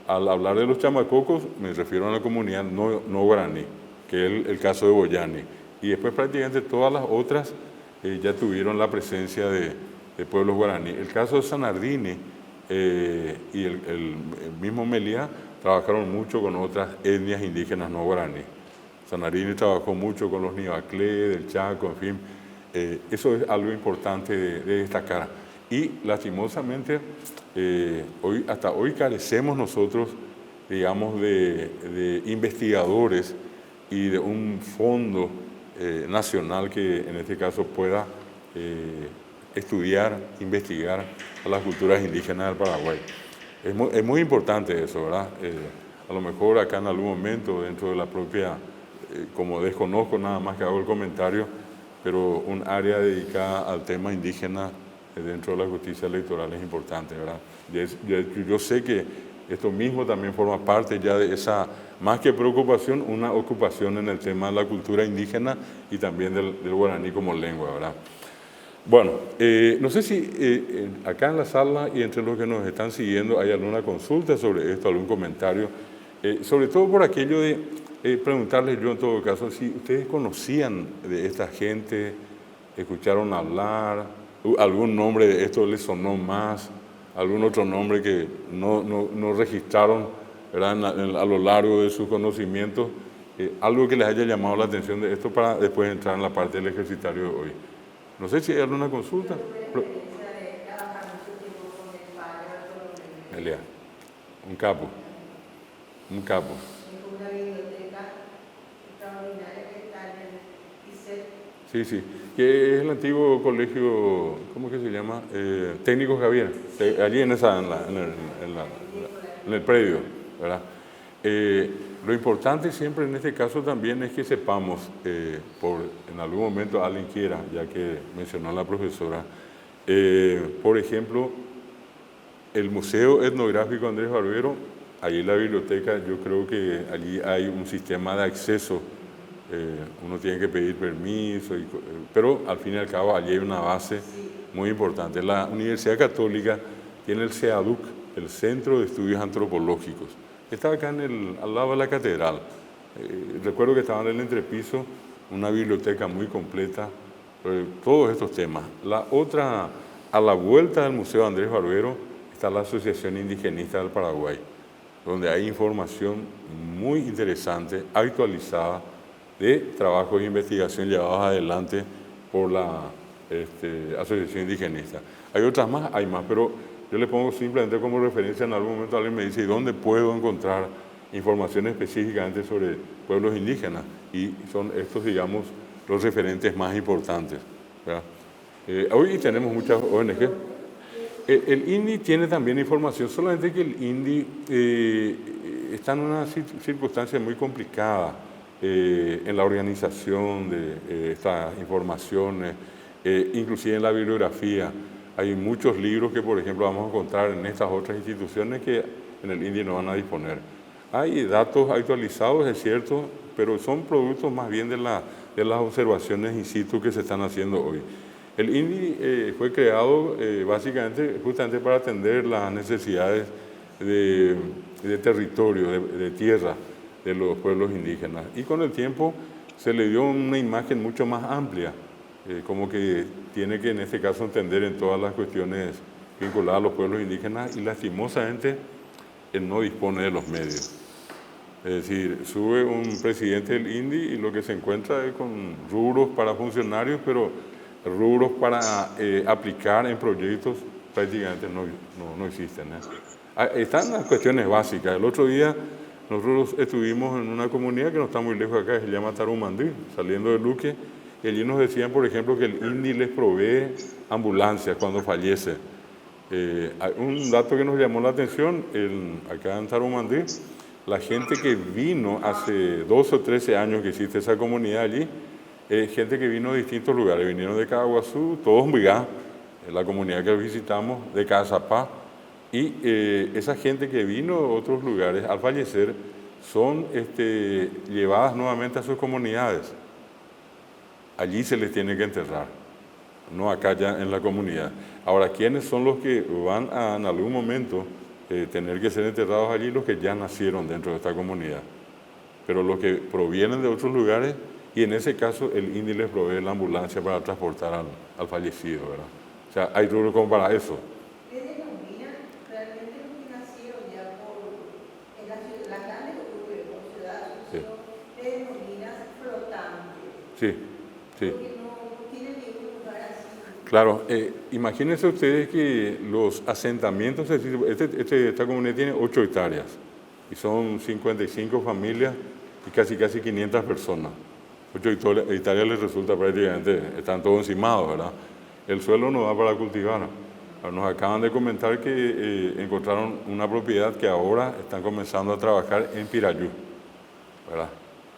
S1: al hablar de los chamacocos, me refiero a la comunidad no guaraní, que es el caso de Boyani. Y después prácticamente todas las otras ya tuvieron la presencia de pueblos guaraní. El caso de Zanardini y el mismo Meliá trabajaron mucho con otras etnias indígenas no guaraní. Zanardini trabajó mucho con los Nivaclé, del Chaco, en fin. Eso es algo importante de destacar. Y lastimosamente, hasta hoy carecemos nosotros digamos, de investigadores y de un fondo nacional que en este caso pueda estudiar, investigar a las culturas indígenas del Paraguay. Es muy importante eso, ¿verdad? A lo mejor acá en algún momento dentro de la propia, como desconozco nada más que hago el comentario, pero un área dedicada al tema indígena dentro de la justicia electoral es importante, ¿verdad? Yo sé que esto mismo también forma parte ya de esa, más que preocupación, una ocupación en el tema de la cultura indígena y también del guaraní como lengua, ¿verdad? Bueno, no sé si acá en la sala y entre los que nos están siguiendo hay alguna consulta sobre esto, algún comentario, sobre todo por aquello de preguntarles yo en todo caso si ustedes conocían de esta gente, escucharon hablar, algún nombre de esto les sonó más, algún otro nombre que no registraron, ¿verdad? A lo largo de sus conocimientos, algo que les haya llamado la atención de esto para después entrar en la parte del ejercitario de hoy. No sé si hay alguna consulta. Elia, un capo. Un capo.
S2: Es una biblioteca extraordinaria que está en el ICEP.
S1: Sí, sí. Que es el antiguo colegio, ¿cómo que se llama? Técnico Javier. Allí en el predio, ¿verdad? Lo importante siempre en este caso también es que sepamos, en algún momento alguien quiera, ya que mencionó la profesora, por ejemplo, el Museo Etnográfico Andrés Barbero, allí en la biblioteca, yo creo que allí hay un sistema de acceso, uno tiene que pedir permiso, pero al fin y al cabo allí hay una base muy importante. La Universidad Católica tiene el CEADUC, el Centro de Estudios Antropológicos. Estaba acá al lado de la catedral. Recuerdo que estaba en el entrepiso, una biblioteca muy completa, todos estos temas. La otra, a la vuelta del Museo Andrés Barbero, está la Asociación Indigenista del Paraguay, donde hay información muy interesante, actualizada, de trabajos de investigación llevados adelante por la Asociación Indigenista. Hay otras más, hay más, pero yo le pongo simplemente como referencia. En algún momento alguien me dice, ¿y dónde puedo encontrar información específicamente sobre pueblos indígenas? Y son estos, digamos, los referentes más importantes, ¿verdad? Hoy tenemos muchas ONG. El INDI tiene también información, solamente que el INDI está en una circunstancia muy complicada en la organización de estas informaciones, inclusive en la bibliografía. Hay muchos libros que, por ejemplo, vamos a encontrar en estas otras instituciones que en el INDI no van a disponer. Hay datos actualizados, es cierto, pero son productos más bien de las observaciones in situ que se están haciendo hoy. El INDI fue creado básicamente justamente para atender las necesidades de territorio, de tierra de los pueblos indígenas. Y con el tiempo se le dio una imagen mucho más amplia, como que tiene que en este caso entender en todas las cuestiones vinculadas a los pueblos indígenas, y lastimosamente él no dispone de los medios. Es decir, sube un presidente del INDI y lo que se encuentra es con rubros para funcionarios, pero rubros para aplicar en proyectos prácticamente no existen. Están las cuestiones básicas. El otro día nosotros estuvimos en una comunidad que no está muy lejos de acá, se llama Tarumandí, saliendo de Luque, y allí nos decían, por ejemplo, que el INDI les provee ambulancias cuando fallece. Un dato que nos llamó la atención, acá en Tarumandí, la gente que vino hace 12 o 13 años que existe esa comunidad allí, gente que vino de distintos lugares, vinieron de Caguazú, todos Mbigá, la comunidad que visitamos, de Cazapá, y esa gente que vino de otros lugares al fallecer son llevadas nuevamente a sus comunidades. Allí se les tiene que enterrar, no acá ya en la comunidad. Ahora, ¿quiénes son los que van a en algún momento tener que ser enterrados allí? Los que ya nacieron dentro de esta comunidad, pero los que provienen de otros lugares, y en ese caso el INDI les provee la ambulancia para transportar al fallecido, ¿verdad? O sea, hay rubros como para eso.
S2: ¿Qué denominan realmente los que nacieron ya en las grandes ciudades?
S1: Sí.
S2: ¿Qué denominan flotante?
S1: Sí, sí.
S2: Porque no tienen ningún lugar así.
S1: Claro, imagínense ustedes que los asentamientos, esta comunidad tiene 8 hectáreas y son 55 familias y casi 500 personas. Mucho Italia les resulta prácticamente, están todos encimados, ¿verdad? El suelo no da para cultivar. Nos acaban de comentar que encontraron una propiedad que ahora están comenzando a trabajar en Pirayú, ¿verdad?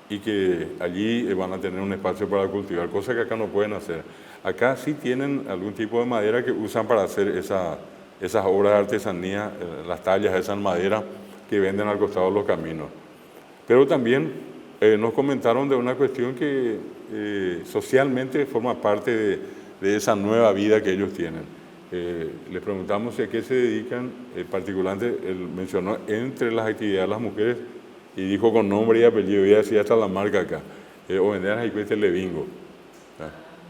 S1: Y que allí van a tener un espacio para cultivar, cosa que acá no pueden hacer. Acá sí tienen algún tipo de madera que usan para hacer esas obras de artesanía, las tallas de esa madera que venden al costado de los caminos. Pero también nos comentaron de una cuestión que socialmente forma parte de esa nueva vida que ellos tienen. Les preguntamos a qué se dedican, particularmente él mencionó entre las actividades de las mujeres y dijo con nombre y apellido, y así hasta la marca acá, o vender a televingo.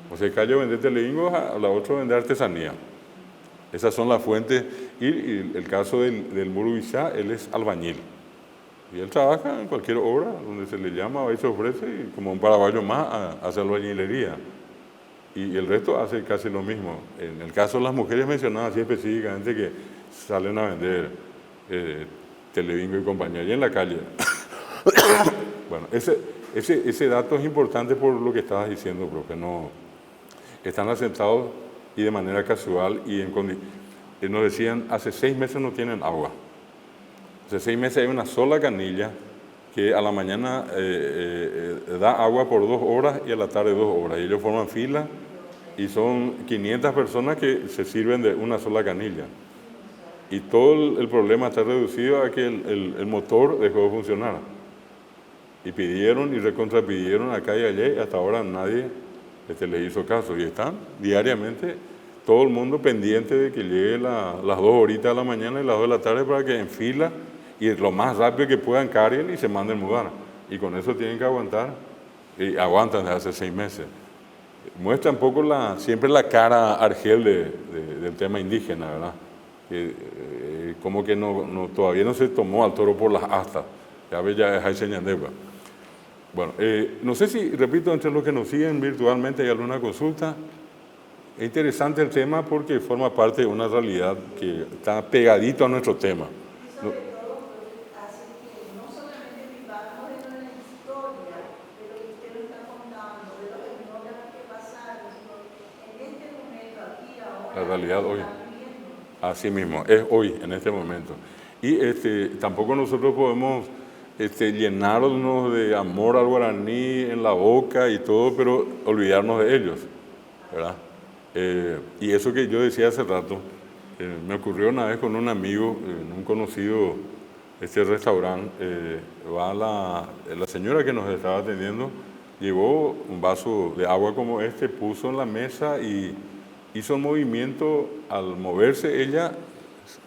S1: O sea, acá yo vender televingo, a la otra vender artesanía. Esas son las fuentes, y el caso del Murubisá, él es albañil. Y él trabaja en cualquier obra donde se le llama, ahí se ofrece, y como un paraguayo más, hace albañilería. Y el resto hace casi lo mismo. En el caso de las mujeres mencionadas así específicamente que salen a vender televingo y compañía, y en la calle. Bueno, ese dato es importante por lo que estabas diciendo, profe. No, están asentados y de manera casual y nos decían, hace 6 meses no tienen agua. Hace 6 meses hay una sola canilla que a la mañana da agua por 2 horas y a la tarde 2 horas. Y ellos forman fila y son 500 personas que se sirven de una sola canilla. Y todo el problema está reducido a que el motor dejó de funcionar. Y pidieron y recontrapidieron acá y allá y hasta ahora nadie les hizo caso. Y están diariamente todo el mundo pendiente de que llegue las 2 horitas de la mañana y las 2 de la tarde para que en fila y lo más rápido que puedan carguen y se manden mudar. Y con eso tienen que aguantar, y aguantan desde hace 6 meses. Muestra un poco siempre la cara argel del tema indígena, ¿verdad? Como que todavía no se tomó al toro por las astas. Ya es señaleba. Bueno, no sé si, repito, entre los que nos siguen virtualmente hay alguna consulta. Es interesante el tema porque forma parte de una realidad que está pegadito a nuestro tema.
S2: Y sobre todo, hace que no solamente vivamos de la historia, de lo que usted nos está contando, de los fenómenos que pasaron, sino en este momento, aquí, ahora,
S1: La realidad hoy.
S2: viviendo.
S1: Así mismo, es hoy, en este momento. Y tampoco nosotros podemos llenarnos de amor al guaraní en la boca y todo, pero olvidarnos de ellos, ¿verdad? Y eso que yo decía hace rato, me ocurrió una vez con un amigo, en un conocido restaurante, la señora que nos estaba atendiendo, llevó un vaso de agua como puso en la mesa y hizo un movimiento, al moverse ella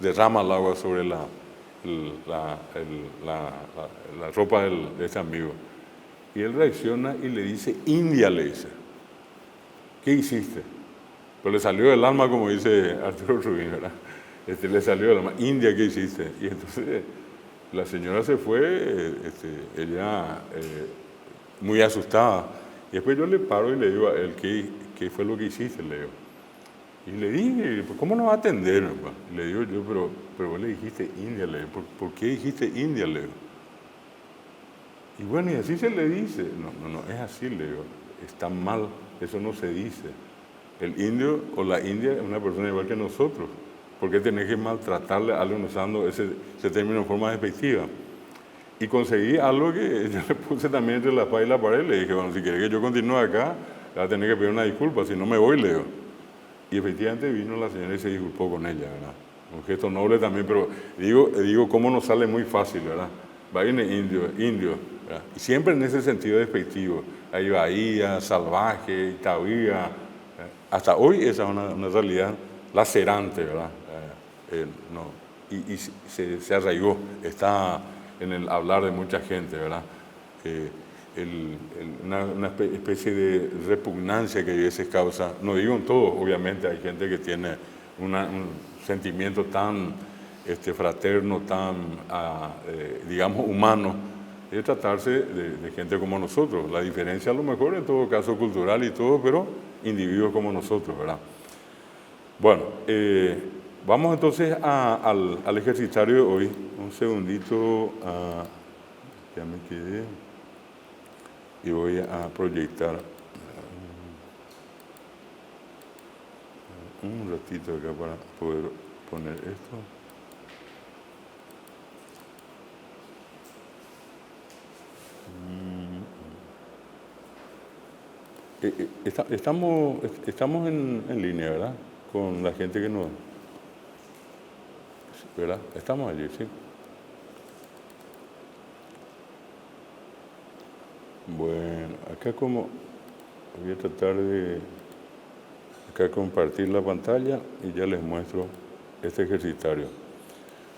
S1: derrama el agua sobre la ropa de ese amigo. Y él reacciona y le dice, India, le dice, ¿qué hiciste? Pero le salió del alma, como dice Arturo Rubín, ¿verdad? Le salió del alma, India, ¿qué hiciste? Y entonces la señora se fue, ella muy asustada. Y después yo le paro y le digo a él, ¿qué fue lo que hiciste? Le digo. Y le dije, ¿cómo no va a atender? Y le digo yo, pero vos le dijiste India, le digo, ¿por qué dijiste India? Le digo. Y bueno, y así se le dice. No, es así, le digo, está mal, eso no se dice. El indio o la india es una persona igual que nosotros. ¿Por qué tenés que maltratarle a alguien usando ese término en forma despectiva? Y conseguí algo que yo le puse también entre la espada y la pared. Le dije, bueno, si querés que yo continúe acá, vas a tener que pedir una disculpa, si no me voy, le digo. Y efectivamente vino la señora y se disculpó con ella, ¿verdad? Un gesto noble también, pero digo cómo nos sale muy fácil, ¿verdad? Vaina indio, ¿verdad? Y siempre en ese sentido despectivo. Hay bahía, salvaje, Itaúía. Hasta hoy esa es una realidad lacerante, ¿verdad? Y se arraigó, está en el hablar de mucha gente, ¿verdad? Una especie de repugnancia que a veces causa, no digo en todo, obviamente hay gente que tiene un sentimiento tan fraterno, tan, digamos, humano, de tratarse de gente como nosotros. La diferencia a lo mejor en todo caso cultural y todo, pero individuos como nosotros, ¿verdad? Bueno, Vamos entonces al ejercitario de hoy. Un segundito, ya me quedé y voy a proyectar un ratito acá para poder poner esto. Estamos en línea, ¿verdad? Con la gente que nos... ¿Verdad? Estamos allí, sí. Bueno, acá como... Voy a tratar de acá compartir la pantalla y ya les muestro este ejercitario.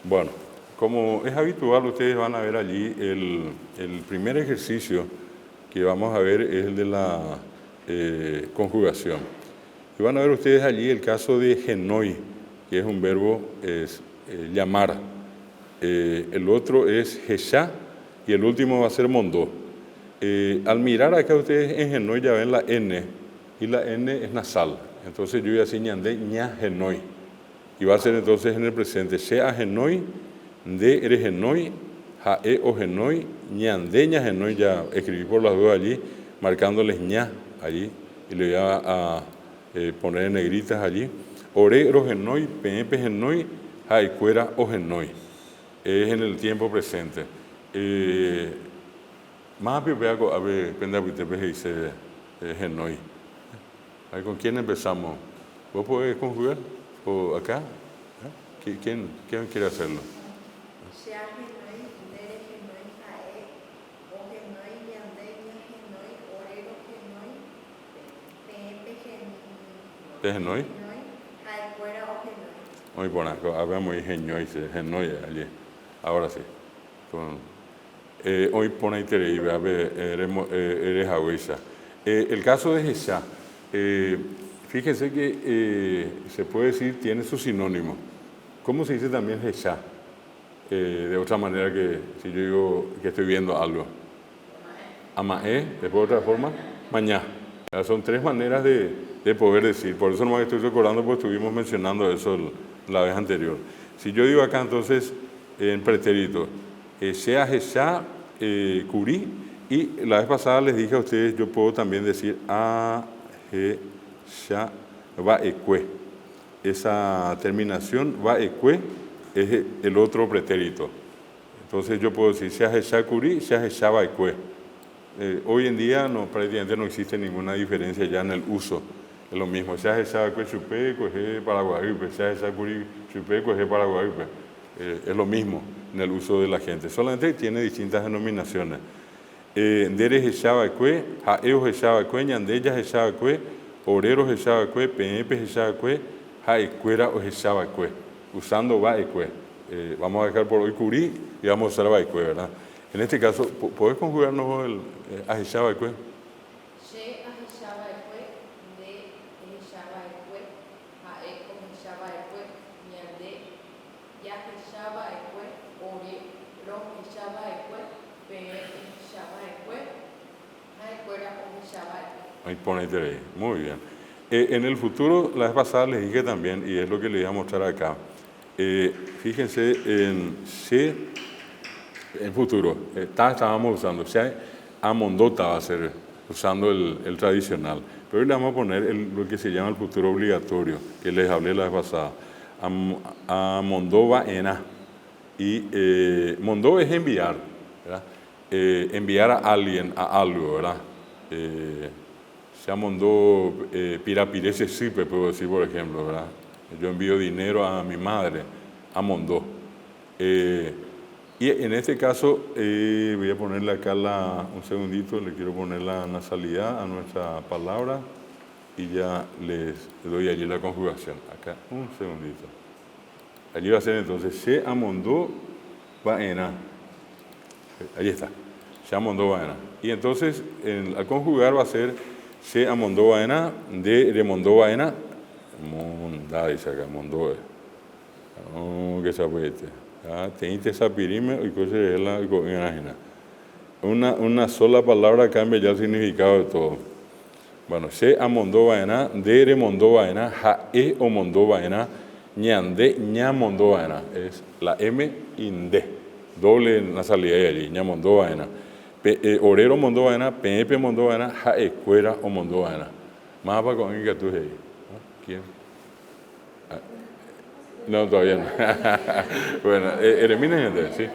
S1: Bueno, como es habitual, ustedes van a ver allí el primer ejercicio que vamos a ver es el de la conjugación. Y van a ver ustedes allí el caso de genoi, que es un verbo llamar. El otro es jesha y el último va a ser mondó. Al mirar acá ustedes en genoi ya ven la N y la N es nasal. Entonces yo voy a decir ñandé ña genoi. Y va a ser entonces en el presente sea genoi, de eres genoi, jae o genoi, ñandé ña genoi, ya escribí por las dos allí, marcándoles ña allí y le voy a poner en negritas allí. Ore ro genoi, pepe genoi, jae cuera o genoi. Es en el tiempo presente. Más a ver, dice genoi. ¿Con quién empezamos? ¿Vos podés conjugar? ¿O acá? ¿Quién quiere hacerlo?
S2: Sea genoi, dere genoi, jae, o genoi, ñandé, ña genoi, orero genoi, pepe
S1: genoi,
S2: jae cuera o genoi.
S1: Muy bueno, habemos genoi allí. Ahora sí. Hoy pone interés, eres agüesa. El caso de Jesá, fíjense que se puede decir, tiene su sinónimo. ¿Cómo se dice también Jesá? De otra manera que si yo digo que estoy viendo algo. Amae, después de otra forma, mañá. Son tres maneras de poder decir. Por eso no me estoy recordando, porque estuvimos mencionando eso la vez anterior. Si yo digo acá entonces, en pretérito, sea Jesá, curí, y la vez pasada les dije a ustedes, yo puedo también decir a, Jesá, va, ecue. Esa terminación, va, ecue, es el otro pretérito. Entonces yo puedo decir, sea Jesá, curí, sea Jesá, va, ecue. Hoy en día prácticamente no existe ninguna diferencia ya en el uso. Es lo mismo, sea Jesá, va, ecue, chupé, coge, paraguayupe, sea Jesá, curí, chupé, coge, paraguayupe. Es lo mismo en el uso de la gente, solamente tiene distintas denominaciones. Dere Jeshabacue, Jaeo Jeshabacue, Ñandeya Jeshabacue, Orero Jeshabacue, Pepe Jeshabacue, Jaecuera o Jeshabacue, usando Baecue. Vamos a dejar por hoy Curí y vamos a usar Baecue, ¿verdad? En este caso, ¿podés conjugarnos el a Jeshabacue? Ahí pone ahí. Muy bien. En el futuro, la vez pasada les dije también, y es lo que les voy a mostrar acá. Fíjense en C, en futuro, estábamos usando, C, amondota va a ser, usando el tradicional. Pero hoy le vamos a poner lo que se llama el futuro obligatorio, que les hablé la vez pasada. Amondó ena. Y mondó es enviar, ¿verdad? Enviar a alguien, a algo, ¿verdad? Se mandó pirapirese sipe, puedo decir, por ejemplo, ¿verdad? Yo envío dinero a mi madre, a Mondó. Y en este caso, voy a ponerle acá un segundito, le quiero poner la nasalidad a nuestra palabra y ya les doy allí la conjugación. Acá, un segundito. Allí va a ser entonces, se amondó vaena. Ahí está, se amondó vaena. Y entonces, al conjugar va a ser se amondó vaena, de remondó vaena, mondá, dice acá, mondó. Que se apueste. Teinte esa pirime y cosas de la gobierna. Una sola palabra cambia ya el significado de todo. Bueno, se amondó vaena, de remondó vaena, jae o mondó vaena, ñande, ñamondoana, es la M inde, doble nasalidad allí, ñamondoana. Orero mondoana, pepe mondoana, jaecuera o mondoana. Más para con que tú ¿quién? No, todavía no. Bueno, Eremina gente, sí.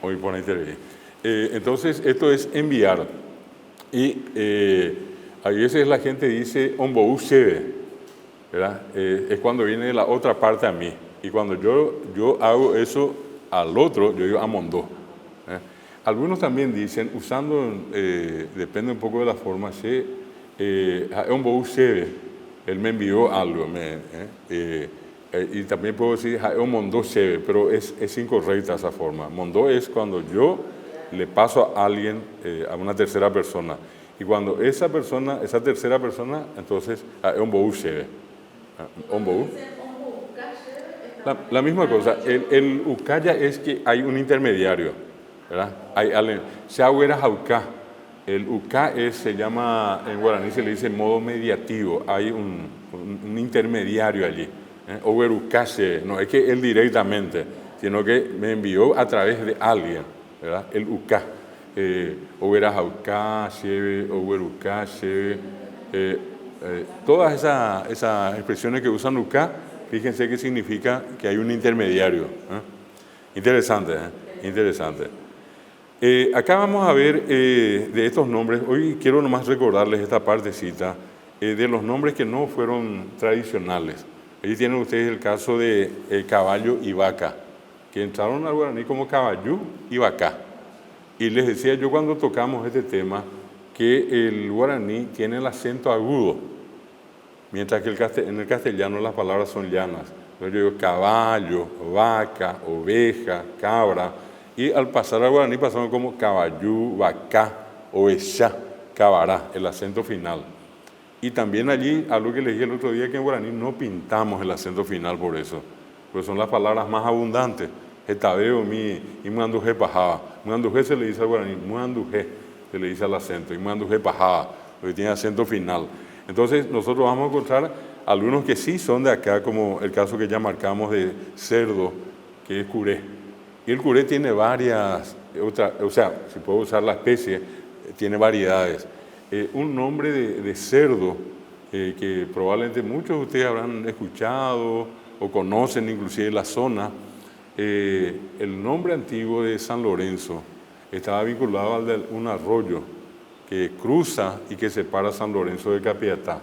S1: Hoy por ahí. Entonces, esto es enviar. Y a veces la gente dice, ombou sebe, ¿verdad? Es cuando viene la otra parte a mí. Y cuando yo hago eso al otro, yo digo amondó. Algunos también dicen, usando, depende un poco de la forma, ombou sebe, él me envió algo. Y también puedo decir, mondó sebe, pero es incorrecta esa forma. Mondó es cuando yo le paso a alguien, a una tercera persona. Y cuando esa tercera persona, entonces, ombou sebe. Ombou. La misma cosa, el ukaya es que hay un intermediario, ¿verdad? El uka se llama, en guaraní se le dice modo mediativo, hay un intermediario allí. O ukase, no es que él directamente, sino que me envió a través de alguien, ¿verdad? El uka. Todas esas expresiones que usan uka, fíjense que significa que hay un intermediario. Interesante, interesante. Acá vamos a ver de estos nombres, hoy quiero nomás recordarles esta partecita de los nombres que no fueron tradicionales. Ahí tienen ustedes el caso de caballo y vaca, que entraron al guaraní como caballú y vaca. Y les decía yo cuando tocamos este tema que el guaraní tiene el acento agudo, mientras que en el castellano las palabras son llanas. Entonces yo digo caballo, vaca, oveja, cabra, y al pasar al guaraní pasamos como caballú, vaca, oveja, cabará, el acento final. Y también allí, algo que les dije el otro día, que en guaraní no pintamos el acento final por eso, porque son las palabras más abundantes. Etabeo mi y muanduje pajaba. Muanduje se le dice al guaraní, muanduje se le dice al acento, y muanduje pajaba, porque tiene acento final. Entonces nosotros vamos a encontrar algunos que sí son de acá, como el caso que ya marcamos de cerdo, que es curé. Y el curé tiene varias, si puedo usar la especie, tiene variedades. Un nombre de cerdo que probablemente muchos de ustedes habrán escuchado o conocen inclusive la zona. El nombre antiguo de San Lorenzo estaba vinculado a un arroyo que cruza y que separa San Lorenzo de Capiatá,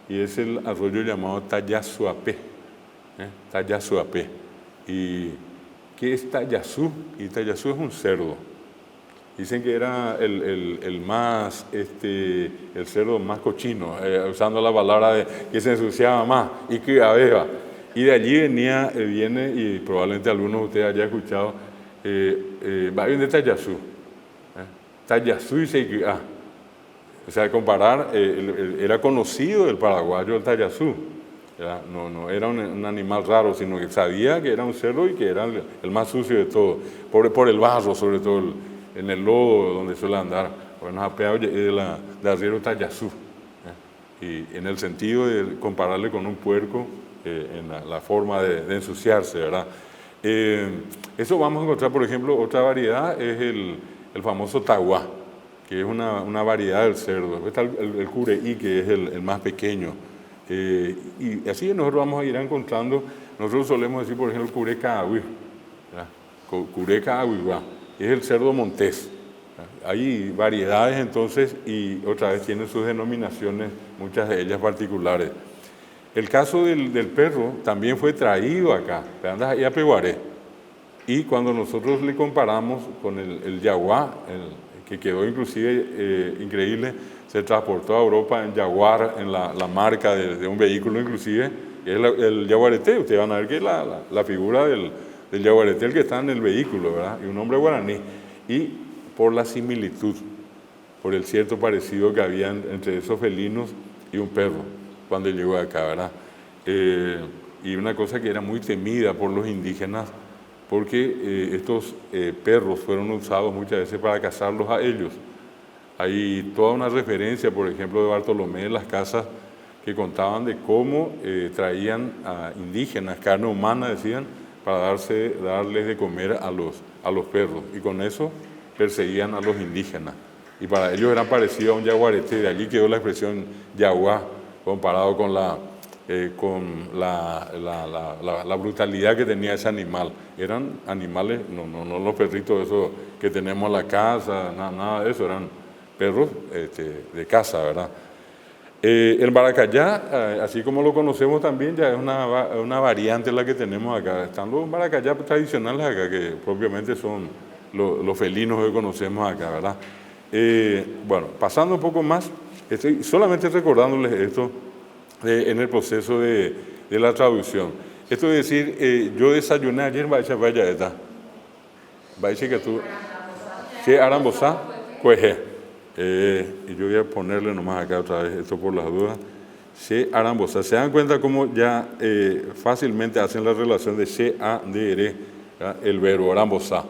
S1: y es el arroyo llamado Tayasuapé. Tayasuapé. ¿Y qué es Tayasú? Y Tayasú es un cerdo. Dicen que era el cerdo más cochino, usando la palabra que se ensuciaba más, y que abeba. Y de allí viene, y probablemente algunos de ustedes hayan escuchado, va bien de Tayasú. Tayasú y Seiquia. O sea, comparar, era conocido el paraguayo el Tayasú. No era un animal raro, sino que sabía que era un cerdo y que era el más sucio de todo. Por el barro, sobre todo, en el lodo donde suele andar. Bueno, apeado de arriero Tayasú. Y en el sentido de compararle con un puerco, en la forma de ensuciarse, ¿verdad? Eso vamos a encontrar, por ejemplo, otra variedad es el famoso taguá, que es una variedad del cerdo. Está el cureí, que es el más pequeño. Y así nosotros vamos a ir encontrando, nosotros solemos decir, por ejemplo, curé caagüí, curé caagüí, es el cerdo montés. Hay variedades entonces, y otra vez tienen sus denominaciones, muchas de ellas particulares. El caso del perro también fue traído acá, andas ahí a Peguaré. Y cuando nosotros le comparamos con el yaguá, que quedó inclusive increíble, se transportó a Europa en Jaguar, en la marca de un vehículo inclusive, que es el jaguarete. Ustedes van a ver que es la figura del jaguarete el que está en el vehículo, ¿verdad? Y un hombre guaraní. Y por la similitud, por el cierto parecido que había entre esos felinos y un perro, cuando llegó acá, ¿verdad? y una cosa que era muy temida por los indígenas, porque estos perros fueron usados muchas veces para cazarlos a ellos. Hay toda una referencia, por ejemplo, de Bartolomé de las Casas, que contaban de cómo traían a indígenas, carne humana, decían, para darles de comer a los perros. Y con eso perseguían a los indígenas. Y para ellos eran parecidos a un yaguareté. De allí quedó la expresión yaguá, comparado con la brutalidad que tenía ese animal. Eran animales, no los perritos esos que tenemos en la casa, nada de eso, eran perros de casa, ¿verdad? El maracayá, así como lo conocemos también, ya es una variante la que tenemos acá. Están los maracayá tradicionales acá, que propiamente son los felinos que conocemos acá, ¿verdad? Bueno, pasando un poco más, estoy solamente recordándoles esto en el proceso de la traducción. Esto es decir, yo desayuné ayer, vaya esta. Vaya que tú, que arambosá, cueje. Y yo voy a ponerle nomás acá otra vez esto por las dudas. Se arambosá. Se dan cuenta cómo ya fácilmente hacen la relación de se a de ere, el verbo arambosá.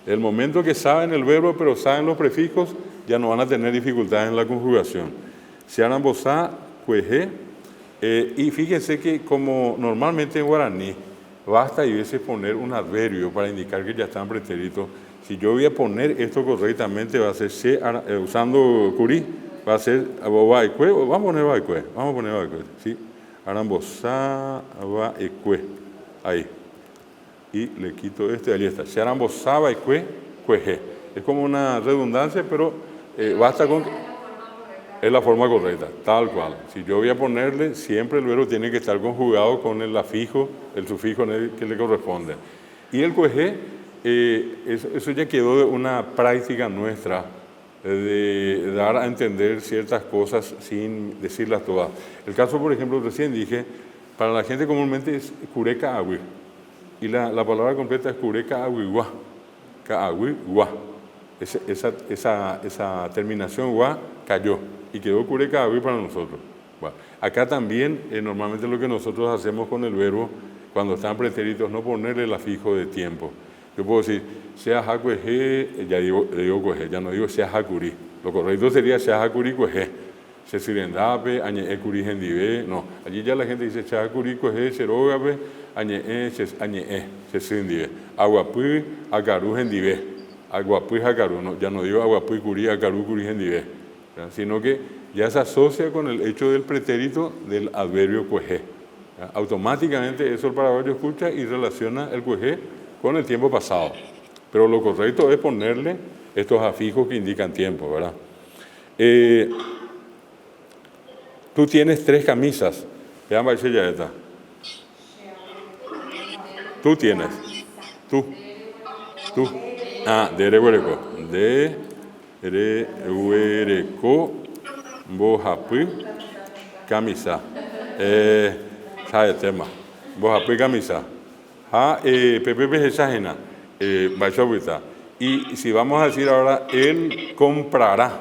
S1: El momento que saben el verbo, pero saben los prefijos, ya no van a tener dificultades en la conjugación. Se arambosá, cueje. Y fíjense que como normalmente en guaraní, basta a veces poner un adverbio para indicar que ya están pretéritos. Si yo voy a poner esto correctamente, va a ser usando curí, va a ser baikue, vamos a poner baikue, ¿sí? Arambosá, baikue, ahí. Y le quito ahí está. Se arambosá, baikue, cueje. Es como una redundancia, pero basta con... Es la forma correcta, tal cual. Si yo voy a ponerle, siempre el verbo tiene que estar conjugado con el afijo, el sufijo que le corresponde. Y el cuejé, eso ya quedó de una práctica nuestra, de dar a entender ciertas cosas sin decirlas todas. El caso, por ejemplo, recién dije, para la gente comúnmente es cureca agüi, y la palabra completa es cureca agüiguá, caagüiguá. Esa terminación guá cayó y quedó cureca agüi para nosotros. Bueno, acá también normalmente lo que nosotros hacemos con el verbo, cuando están pretéritos, no ponerle el afijo de tiempo. Yo puedo decir, sea jacueje, ya digo cueje, ya no digo sea jacuri. Lo correcto sería sea jacuri cueje. Se sirendape, añe curi gendive. No, allí ya la gente dice sea jacuri cueje, serogape, añe se sirendive. Aguapui, acaru gendive. Aguapui, acaru. No, ya no digo aguapui, curi, acaru, curi gendive. Sino que ya se asocia con el hecho del pretérito del adverbio cueje. Automáticamente eso el paraguayo escucha y relaciona el cueje con el tiempo pasado. Pero lo correcto es ponerle estos afijos que indican tiempo, ¿verdad? Tú tienes 3 camisas. Vean, va ya está. Tú tienes. Tú. Dere huereco. Dere huereco. Bojapi. Camisa. ¿Sabe tema? Bojapi camisa. Pepe Jesajena, y si vamos a decir ahora, él comprará.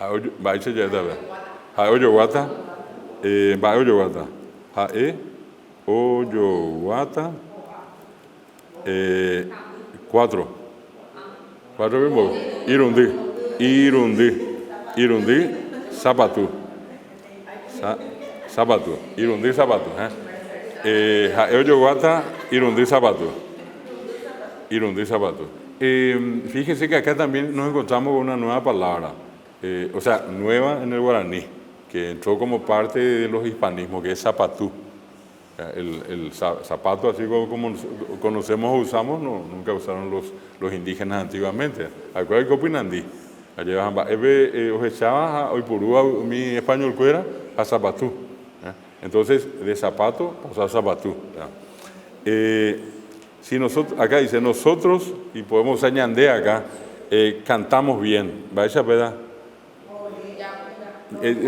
S1: Va ya está. Oyoguata. Va Oyoguata. Oyoguata. 4. 4 mismo. Irundi. Zapatu. Irundi zapatu. Oyoguata. Irundi zapato. Fíjense que acá también nos encontramos con una nueva palabra, o sea, nueva en el guaraní, que entró como parte de los hispanismos, que es zapatú. El zapato, así como conocemos o usamos, nunca usaron los indígenas antiguamente. ¿Acuerdan qué opinan? Os echaba hoy por mi español cuera a zapatú. Entonces, de zapato, a zapatú. Si nosotros, acá dice, nosotros, y podemos usar ñandé acá, cantamos bien. ¿Va esa peda?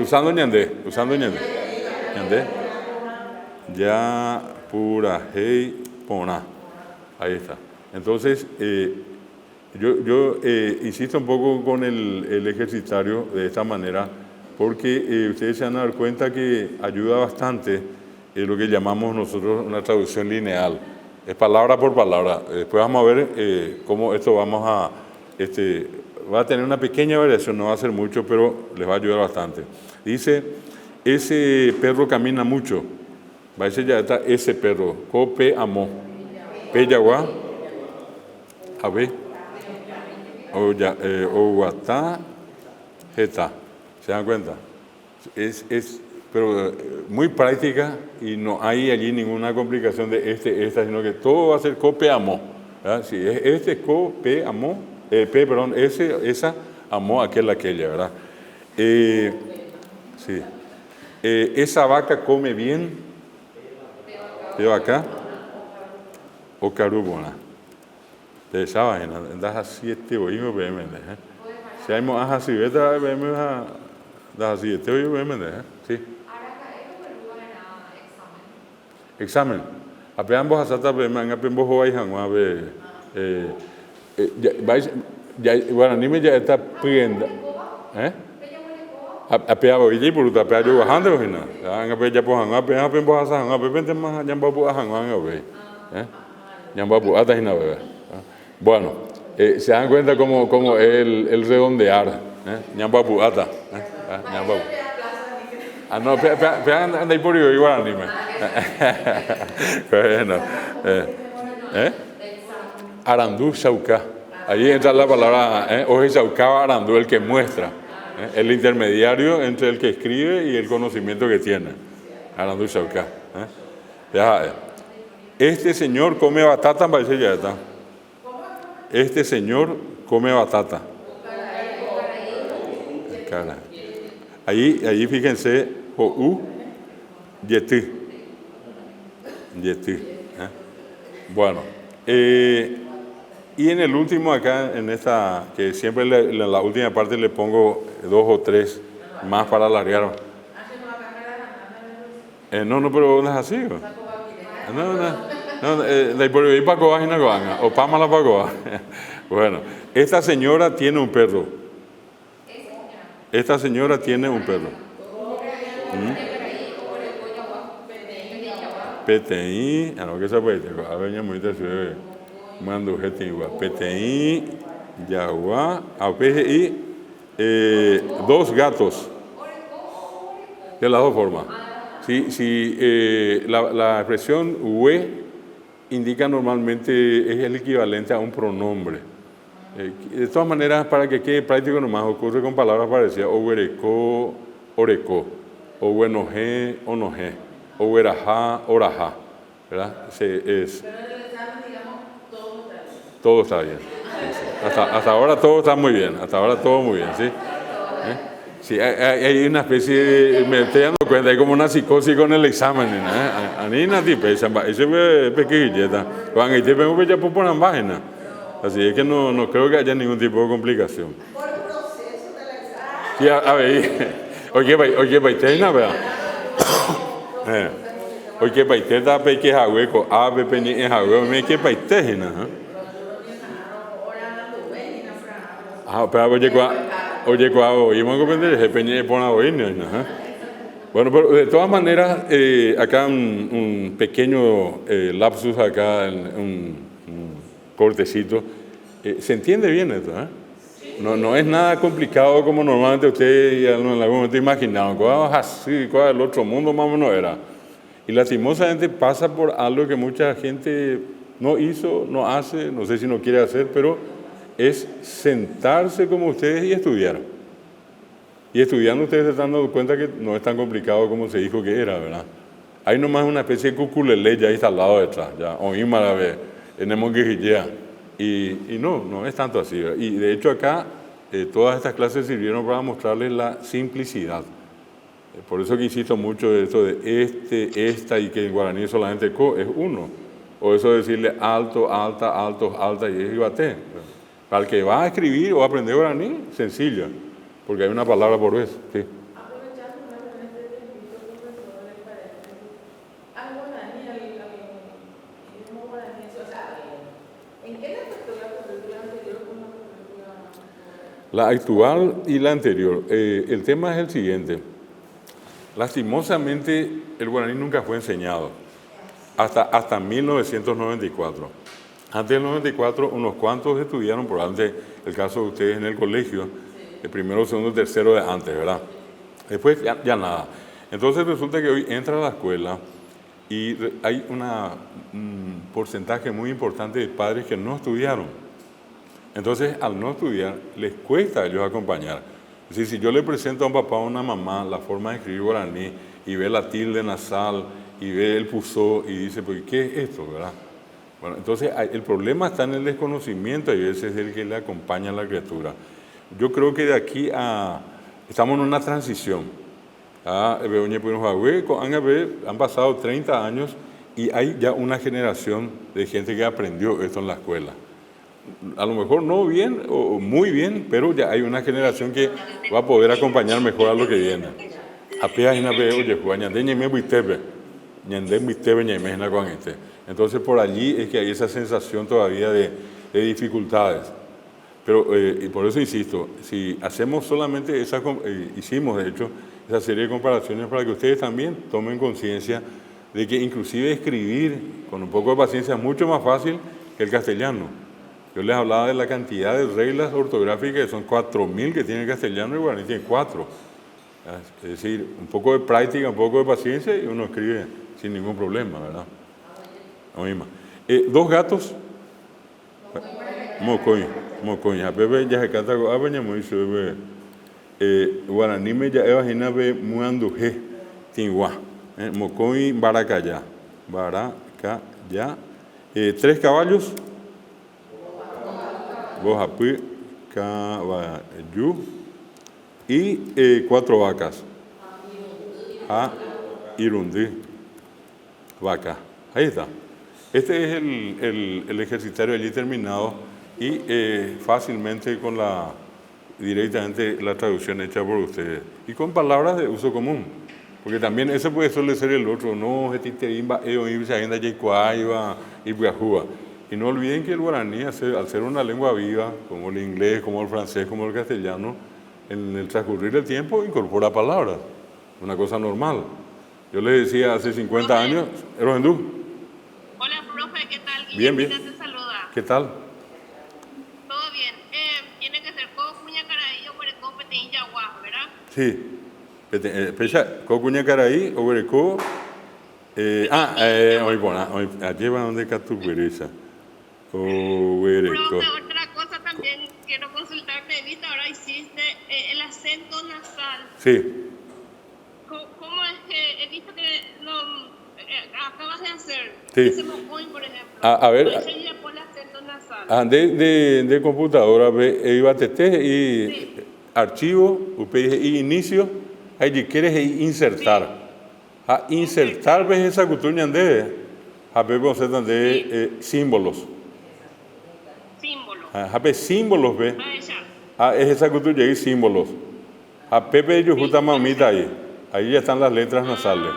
S1: Usando ñandé. Ñandé. Ya, pura, hey, pona. Ahí está. Entonces, yo insisto un poco con el ejercitario de esta manera, porque ustedes se van a dar cuenta que ayuda bastante es lo que llamamos nosotros una traducción lineal. Es palabra por palabra. Después vamos a ver cómo esto va a tener una pequeña variación, no va a ser mucho, pero les va a ayudar bastante. Dice, ese perro camina mucho. Va a decir ya está ese perro. Cope amó. Peyaguá. A ver. Oguatá. Jeta. ¿Se dan cuenta? Pero muy práctica y no hay allí ninguna complicación de esta, sino que todo va a ser cope amó. ¿Verdad? Si es cope amó, perdón, esa amó aquella, ¿verdad? Sí. Esa vaca come bien. ¿De vaca? O carubona. De esa vaina, das así oído, si hay más así, das así oído, sí. Examen. Apenas vos hasta apenas vos vais a ver. Bueno, ni me ya está pidiendo. Apenas voy allí por apenas yo bajando, apenas ya pues apenas vos hasta apenas más ya vos a ver. Ya vos hasta hina ver. Bueno, se dan cuenta como el redondear, ya vos hasta, ya vos. Ah, no, anda ahí por igual, anime. Bueno, Arandú Saucá. Allí entra la palabra, Oje Saucá Arandú, el que muestra, el intermediario entre el que escribe y el conocimiento que tiene. Arandú Saucá. Este señor come batata, parece ya está. Este señor come batata. Cara. Allí fíjense, yetí. Bueno, y en el último acá, en esta, que siempre en la última parte le pongo 2 o 3 más para alargar. No, pero no es así. No, de por ahí para cobar y no coban, o para mala para cobar. Bueno, esta señora tiene un perro. Esta señora tiene un perro. PTI, no que se puede, a ver, muy te sube, mando gente igual. PTI, Yaguá, APGI, 2 gatos. De las dos formas. La expresión hue indica normalmente, es el equivalente a un pronombre. De todas maneras, para que quede práctico nomás, ocurre con palabras parecidas, o huerecó, orecó, o huenojé, onojé, o huerajá, orajá, ¿verdad? Pero en el examen, digamos, todo está bien. Sí. Hasta ahora todo está muy bien, ¿sí? Sí, hay una especie de, me estoy dando cuenta, hay como una psicosis con el examen, Anina tipe, ese es pequeñita, cuando te vengo ya por una página. Así es que no creo que haya ningún tipo de complicación.
S2: Por el proceso de la examen.
S1: Sí, a ver, oye, baitena, ¿verdad? Oye, baiteta, peque jahueco, ave, peñe, jahueco, me que baitena, pero oye, oímos a comprender, peñe, pona oír, Bueno, pero de todas maneras, acá un pequeño lapsus, acá, un cortecito. ¿Se entiende bien esto? No es nada complicado como normalmente usted en algún momento imaginaba. Cosas así, cosas del otro mundo más o menos era. Y lastimosamente pasa por algo que mucha gente no hizo, no hace, no sé si no quiere hacer, pero es sentarse como ustedes y estudiar. Y estudiando ustedes se están dando cuenta que no es tan complicado como se dijo que era, ¿verdad? Hay nomás una especie de cuculele ya instalado detrás, ya, oímos a ver, tenemos que guiar. Y no es tanto así, ¿verdad? Y de hecho acá todas estas clases sirvieron para mostrarles la simplicidad. Por eso que insisto mucho de esto de esta y que en guaraní solamente co es uno. O eso de decirle alto, alta, altos, alta y es iguaté. Para el que va a escribir o aprender guaraní, sencillo, porque hay una palabra por vez. Sí. La actual y la anterior. El tema es el siguiente. Lastimosamente, el guaraní nunca fue enseñado, hasta 1994. Antes del 94, unos cuantos estudiaron, probablemente el caso de ustedes en el colegio, el primero, segundo, tercero de antes, ¿verdad? Después ya nada. Entonces resulta que hoy entra a la escuela y hay un porcentaje muy importante de padres que no estudiaron. Entonces, al no estudiar, les cuesta a ellos acompañar. Es decir, si yo le presento a un papá o a una mamá la forma de escribir guaraní y ve la tilde nasal y ve el pusó y dice, pues, ¿qué es esto, verdad? Bueno, entonces el problema está en el desconocimiento y ese es el que le acompaña a la criatura. Yo creo que de aquí estamos en una transición. Han pasado 30 años y hay ya una generación de gente que aprendió esto en la escuela. A lo mejor no bien o muy bien, pero ya hay una generación que va a poder acompañar mejor a lo que viene. Entonces por allí es que hay esa sensación todavía de dificultades. Pero y por eso insisto, si hacemos solamente hicimos de hecho esa serie de comparaciones para que ustedes también tomen conciencia de que inclusive escribir con un poco de paciencia es mucho más fácil que el castellano. Yo les hablaba de la cantidad de reglas ortográficas, que son 4.000 que tiene el castellano y el guaraní tiene 4. Es decir, un poco de práctica, un poco de paciencia y uno escribe sin ningún problema, ¿verdad? Dos gatos. Mocoy. A Pepe ya se canta a Peña muy sobre guaraní me ya imagina ve muanduje tingua. Mocoy baracaya. 3 caballos. Bojapí, caballo y 4 vacas. Irundí, vaca. Ahí está. Este es el ejercitario allí terminado y fácilmente directamente la traducción hecha por ustedes. Y con palabras de uso común. Porque también ese suele ser el otro. No, y no olviden que el guaraní, al ser una lengua viva, como el inglés, como el francés, como el castellano, en el transcurrir del tiempo incorpora palabras. Una cosa normal. Yo les decía hace 50 años, Erojendú.
S3: Hola, profe, ¿qué tal?
S1: Bien.
S3: Te saluda.
S1: ¿Qué tal?
S3: Todo bien. Tiene que ser Cocuña Caraí o Huerecó Peteín Yaguá, ¿verdad?
S1: Sí. Pecha, Cocuña Caraí, Huerecó. Allí va donde Catucueriza.
S3: Profe, otra cosa también quiero consultarte. Viste, ahora hiciste el acento nasal.
S1: Sí.
S3: ¿Cómo es que he visto que acabas de hacer?
S1: Sí.
S3: Ese mocoy, por ejemplo.
S1: A ver.
S3: Ese ya pone acento nasal.
S1: De computadora, iba a tete y
S3: Sí.
S1: Archivo, y inicio, ahí quieres insertar.
S3: Sí.
S1: Insertar, ves esa cultura de símbolos. Símbolos, ve. Es esa cultura y símbolos. Pepe y justa mamita ahí. Ahí ya están las letras nasales.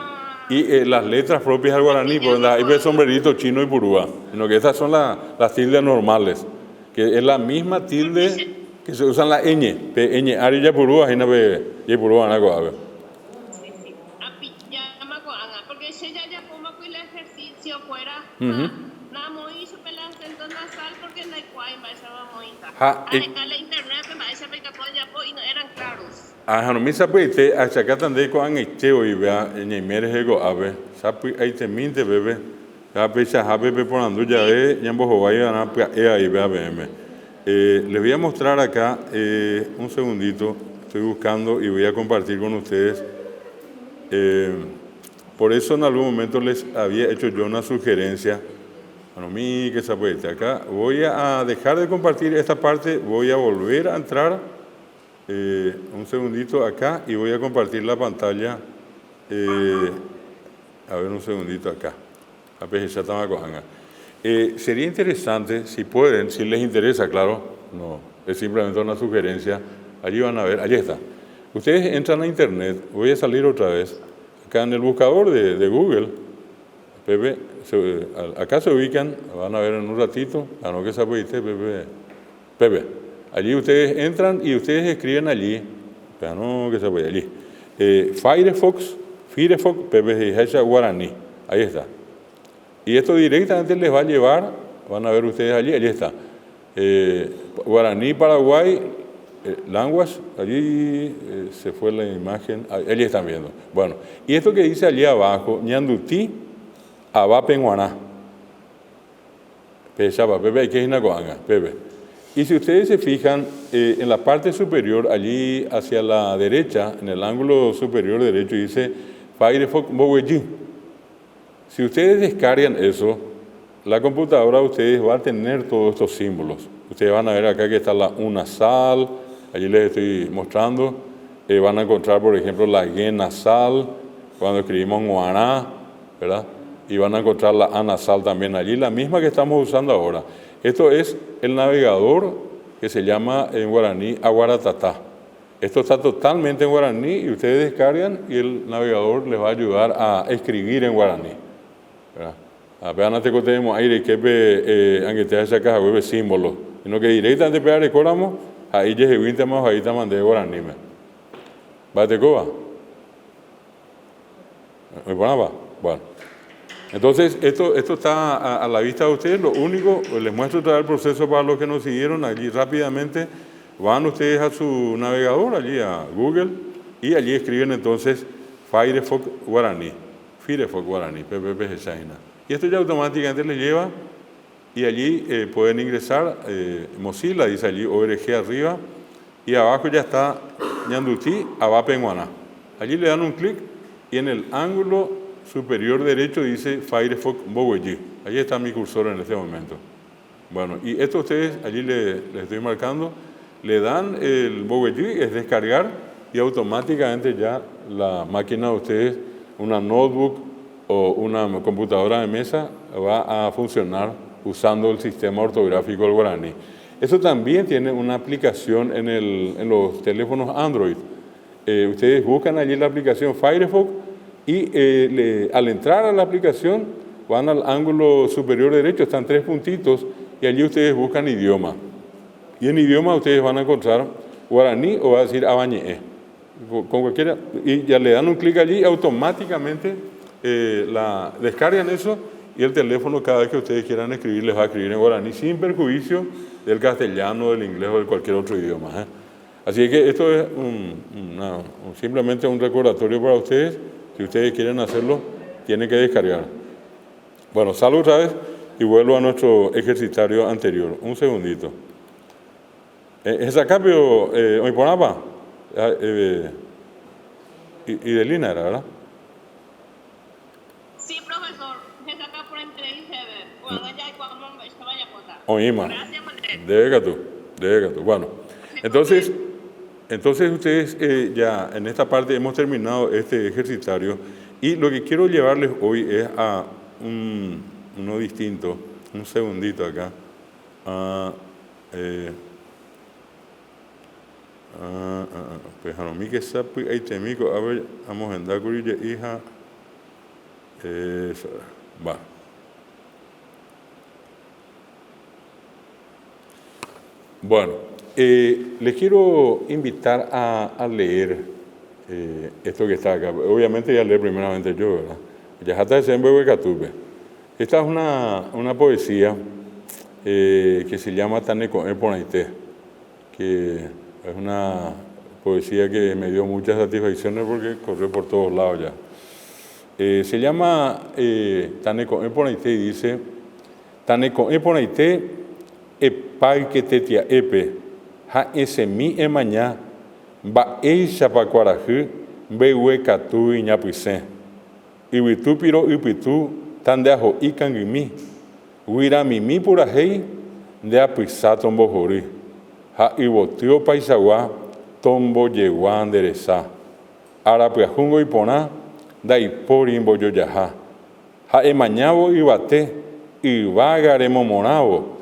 S1: Y las letras propias del guaraní, por ahí ve sombrerito chino y purúa. Sino que estas son las tildes normales. Que es la misma tilde que se usan la ñ. Ñ, ari ya purúa, y no ve, y purúa, nada, a ver.
S3: Porque si ya como que el ejercicio fuera. Nada muy hizo el acento nasal porque no hay cuaima, esa va muy la internet me parece que y no eran claros.
S1: No me sabe achacatan de coan echeo y vea en emeres ego ave. Sapi ahí te minte bebé. Ya pecha bebé por andu ya ve, ya bojo vaya a ahí vea BM. Les voy a mostrar acá un segundito. Estoy buscando y voy a compartir con ustedes. Por eso en algún momento les había hecho yo una sugerencia. Bueno, que se puede acá. Voy a dejar de compartir esta parte, voy a volver a entrar un segundito acá y voy a compartir la pantalla. A ver un segundito acá. Sería interesante, si pueden, si les interesa, claro, no, es simplemente una sugerencia. Allí van a ver, allí está. Ustedes entran a internet, voy a salir otra vez, acá en el buscador de Google. Pepe, acá se ubican, van a ver en un ratito, no que sabe usted, Pepe. Allí ustedes entran y ustedes escriben allí, no que sabe allí. Firefox Firefok PPGIH guaraní. Ahí está. Y esto directamente les va a llevar, van a ver ustedes allí está. Guaraní, Paraguay, language, allí se fue la imagen, allí están viendo. Bueno, y esto que dice allí abajo, ñandutí, abapenguaná. Pechaba, Pepe, hay que ir a Coanga, Pepe. Y si ustedes se fijan, en la parte superior, allí hacia la derecha, en el ángulo superior derecho, dice Firefox Boweji. Si ustedes descargan eso, la computadora de ustedes va a tener todos estos símbolos. Ustedes van a ver acá que está la U nasal, allí les estoy mostrando. Van a encontrar, por ejemplo, la G nasal, cuando escribimos guaná, ¿verdad? Y van a encontrar la A nasal también allí, la misma que estamos usando ahora. Esto es el navegador que se llama en guaraní Aguaratatá. Esto está totalmente en guaraní y ustedes descargan y el navegador les va a ayudar a escribir en guaraní. Apenas te contemos aire que aunque te hace acá web símbolos, sino que directamente pegar el córamo, ahí ya se vinta más ahí te mandé guaraní. ¿Bate coba? ¿Me ponaba? Bueno. Entonces, esto está a la vista de ustedes. Lo único, les muestro todo el proceso para los que nos siguieron. Allí rápidamente van ustedes a su navegador, allí a Google, y allí escriben entonces Firefox Guaraní, PPP China. Y esto ya automáticamente les lleva, y allí pueden ingresar, Mozilla, dice allí ORG arriba, y abajo ya está ñandutí, abapenguaná. Allí le dan un clic, y en el ángulo superior derecho dice Firefox Boweji. Allí está mi cursor en este momento. Bueno, y esto ustedes, allí les estoy marcando, le dan el Boweji, es descargar, y automáticamente ya la máquina de ustedes, una notebook o una computadora de mesa, va a funcionar usando el sistema ortográfico del guaraní. Eso también tiene una aplicación en los teléfonos Android. Ustedes buscan allí la aplicación Firefox, y al entrar a la aplicación van al ángulo superior derecho, están 3 puntitos y allí ustedes buscan idioma. Y en idioma ustedes van a encontrar guaraní o va a decir abañé. Con cualquiera, y ya le dan un clic allí, automáticamente descargan eso y el teléfono cada vez que ustedes quieran escribir les va a escribir en guaraní sin perjuicio del castellano, del inglés o de cualquier otro idioma. Así que esto es simplemente un recordatorio para ustedes. Si ustedes quieren hacerlo, tienen que descargar. Bueno, salgo otra vez y vuelvo a nuestro ejercitario anterior. Un segundito. ¿Es acá, pero hoy ponaba? Y de Lina era, ¿verdad?
S3: Sí, profesor. Es acá por entrevista.
S1: Oíma. Debe tú. Bueno, entonces ustedes ya en esta parte hemos terminado este ejercitario y lo que quiero llevarles hoy es a uno distinto. Un segundito acá. Pues a mí que sabe ahí temico, a ver, vamos a andar con ella, hija. Va. Bueno, les quiero invitar a leer esto que está acá. Obviamente ya leer primeramente yo, ¿verdad? Yajata de Sembe Catupe. Esta es una poesía que se llama Taneco Eponaité, que es una poesía que me dio muchas satisfacciones porque corrió por todos lados ya. Se llama Taneco Eponaité y dice: Taneco Eponaité epai que tetia epe ha esemi emañá ba eixa pa cuarajú beue catu y ñapuisen y vitupiro ipitu tan de ajo y canguimi huira mimi purajei de apuisa tombo jori ha ibotio paisagua tombo yegua endereza arapiajungo ipona da iporimbo yoyaja ha emañabo ibate y vagaremo moravo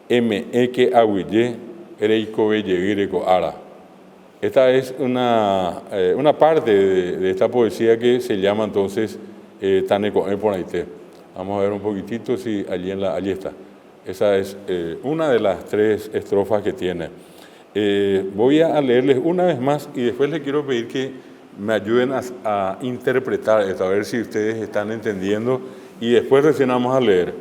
S1: que aguille ereico belleguireco ara. Esta es una parte de esta poesía que se llama entonces Taneco Eponaité. Vamos a ver un poquitito si allí está. Esa es una de las 3 estrofas que tiene. Voy a leerles una vez más y después les quiero pedir que me ayuden a interpretar esto, a ver si ustedes están entendiendo, y después recién vamos a leer.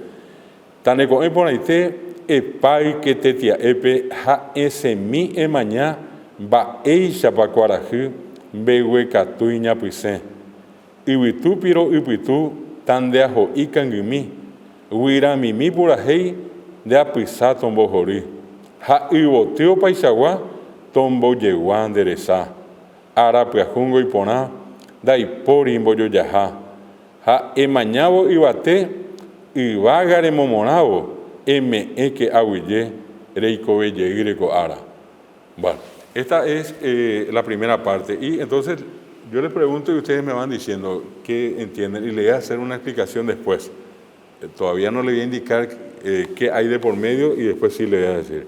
S1: Taneko eponaite epai que tetia epe ha ese mi emaña ba eisha pa cuarajú bewe catuiña puise ibitu piro ibitu tan de ajo ikangimi huira mimi purahei de apisa tombo jori ha ibotio paisagua tombo yeguan deresa ara piajungo ipona da iporimbo yoyaha ha emañavo ibate ibagare momoravo que aguille reiko belle ara. Bueno, esta es la primera parte, y entonces yo les pregunto y ustedes me van diciendo qué entienden, y le voy a hacer una explicación después. Todavía no le voy a indicar qué hay de por medio, y después sí le voy a decir.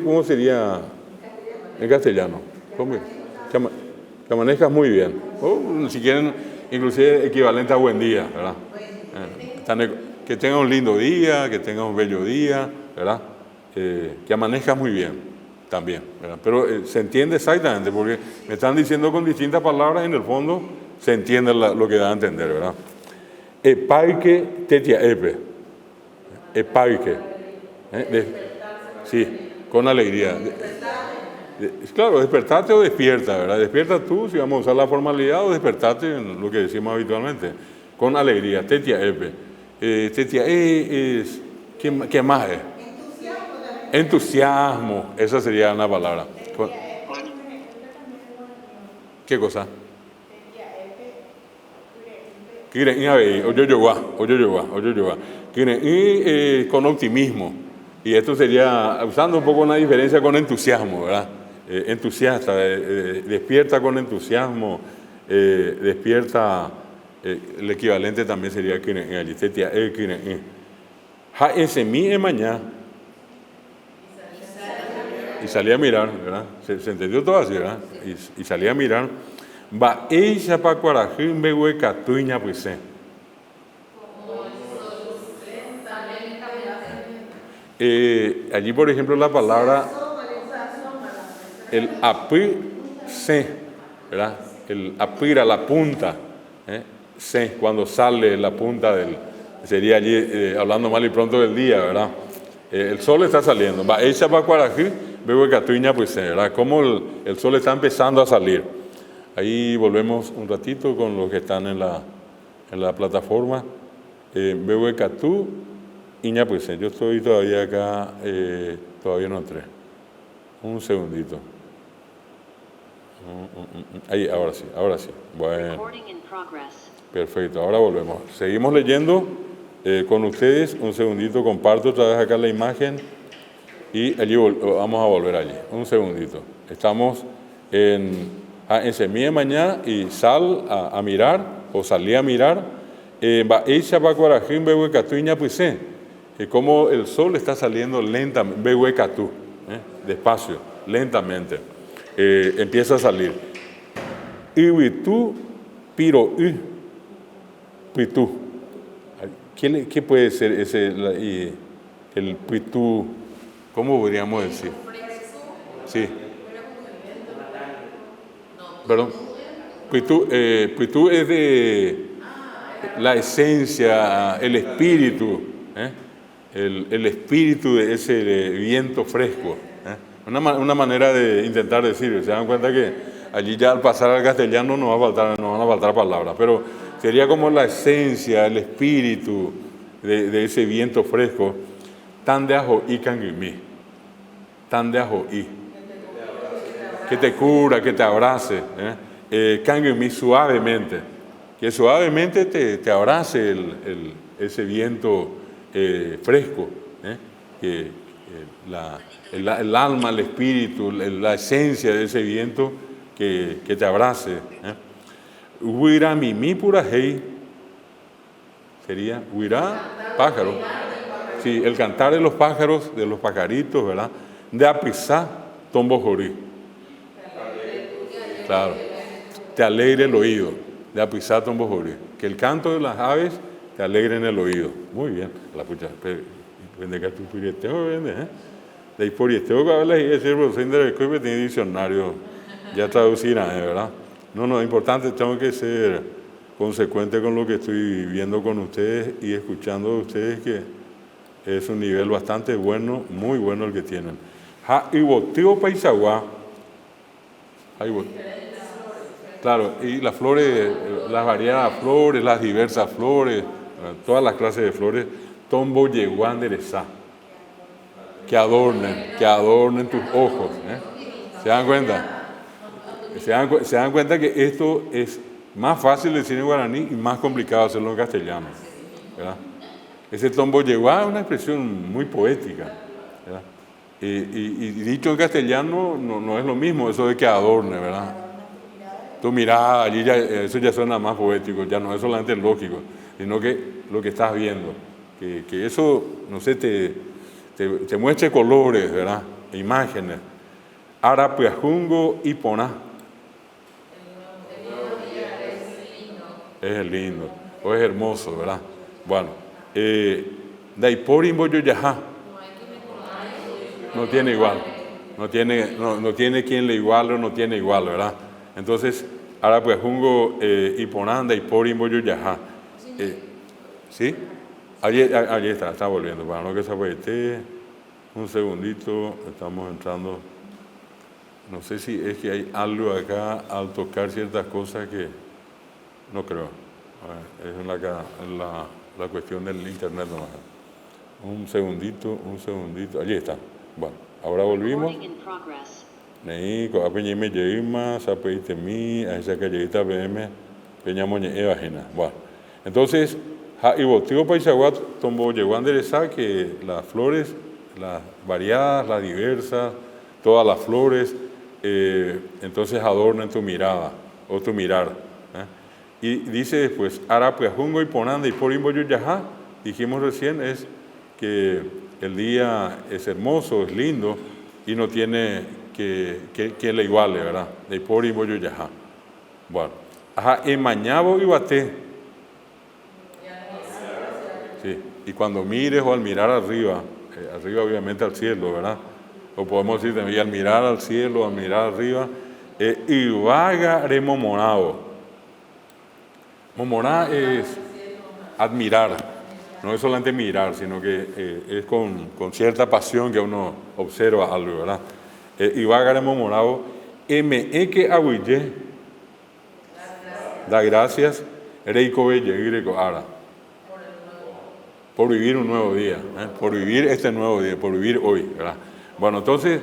S1: ¿Cómo sería en castellano? ¿Cómo? Que manejas muy bien. Si quieren, inclusive equivalente a buen día, ¿verdad? Que tenga un lindo día, que tenga un bello día, ¿verdad? Que amanezcas muy bien también, ¿verdad? Pero se entiende exactamente, porque me están diciendo con distintas palabras, en el fondo se entiende lo que da a entender, ¿verdad? Epaike tetia epe. Epaike. Sí, con alegría. Claro, despertate o despierta, ¿verdad? Despierta tú, si vamos a usar la formalidad, o despertate en lo que decimos habitualmente. Con alegría, tetia epe. Tetia es, ¿qué más es? Entusiasmo, esa sería una palabra. ¿Qué cosa? Con optimismo. Y esto sería, usando un poco una diferencia con entusiasmo, ¿verdad? Entusiasta, despierta con entusiasmo, despierta. El equivalente también sería que en alistetia ha ese mi mañana y salía a mirar, ¿verdad? Se entendió todo así, ¿verdad? Y salía a mirar va ella pa cuarajim bewe catuiña pues allí por ejemplo la palabra el api se, ¿verdad? El apira, la punta, se, cuando sale la punta del, sería allí hablando mal y pronto del día, ¿verdad? El sol está saliendo, va ella pa cuarají, veo catuiña pues, ¿verdad? Como el sol está empezando a salir. Ahí volvemos un ratito con los que están en la plataforma. Veo catú iña pues, yo estoy todavía acá, todavía no entré. Un segundito. Ahí, ahora sí. Bueno. Perfecto, ahora volvemos. Seguimos leyendo con ustedes. Un segundito, comparto otra vez acá la imagen y allí vamos a volver allí. Un segundito. Estamos en semilla mañana y sal a mirar, o salí a mirar. Como el sol está saliendo lentamente, despacio, lentamente. Empieza a salir. Iwitu piro pitu. ¿Qué puede ser ese el pitu? ¿Cómo podríamos decir? Sí. Perdón. Pitu es de la esencia, el espíritu, el espíritu de ese viento fresco. Una manera de intentar decir, se dan cuenta que allí ya al pasar al castellano no van a faltar palabras, pero sería como la esencia, el espíritu de ese viento fresco, tan de ajo y cangimí, tan de ajo y, que te cura, que te abrace, cangimí suavemente, que suavemente te abrace ese viento fresco, que el alma, el espíritu, la esencia de ese viento que te abrace. Huirá mimi purahei, sería huirá pájaro. Sí, el cantar de los pájaros, de los pajaritos, ¿verdad? De apisá tombo jorí. Claro, te alegre el oído, de apisá tombo jorí. Que el canto de las aves te alegre en el oído. Muy bien, la pucha. Vende que tu pirieteo vende, de pirieteo que habla y ese profesor de escuela tiene diccionario ya traducirá, ¿verdad? No, importante, tengo que ser consecuente con lo que estoy viendo con ustedes y escuchando de ustedes, que es un nivel bastante bueno, muy bueno el que tienen. Y boteo paisagua. Claro, y las flores, las variadas flores, las diversas flores, todas las clases de flores, tombo yeguán derezá, que adornen tus ojos. ¿Se dan cuenta? Se dan cuenta que esto es más fácil de decir en guaraní y más complicado hacerlo en castellano, ¿verdad? Ese tombo yeguán es una expresión muy poética, ¿verdad? Y dicho en castellano no es lo mismo eso de que adorne, ¿verdad? Tu mirada, allí eso ya suena más poético, ya no es solamente lógico, sino que lo que estás viendo, que eso, no sé, te muestre colores, ¿verdad? Imágenes. Arapiajungo y Poná. Es lindo, o es hermoso, ¿verdad? Bueno, Daipori Boyoyajá. No tiene igual, no tiene quien le iguale o no tiene igual, ¿verdad? Entonces, Arapiajungo y Poná, Daipori Boyoyajá. ¿Sí? Allí está volviendo, para no que se apueste. Un segundito, estamos entrando. No sé si es que hay algo acá al tocar ciertas cosas que no creo. Es la cuestión del internet nomás. Un segundito. Allí está. Bueno, ahora volvimos. Neiko, apeñime yeima, sapeite mi, a esa calleita PM, peñamoñe evajena. Bueno, entonces, y boteo paisaguat tombo llegó a enderezar que las flores, las variadas, las diversas, todas las flores, entonces adornen tu mirada o tu mirar. Y dice después, Arapiajungo y Ponanda y Porimbo Yuyajá, dijimos recién, es que el día es hermoso, es lindo y no tiene que le iguale, ¿verdad? De Porimbo Yuyajá. Bueno, Emañabo y Baté. Sí, y cuando mires o al mirar arriba obviamente al cielo, ¿verdad? O podemos decir también al mirar al cielo, al mirar arriba, Ibaga re momorado. Momorá es admirar, no es solamente mirar, sino que es con cierta pasión que uno observa algo, ¿verdad? Ibaga re momorado, que aguille, da gracias, reiko belle ara. Por vivir un nuevo día, por vivir este nuevo día, por vivir hoy, ¿verdad? Bueno, entonces,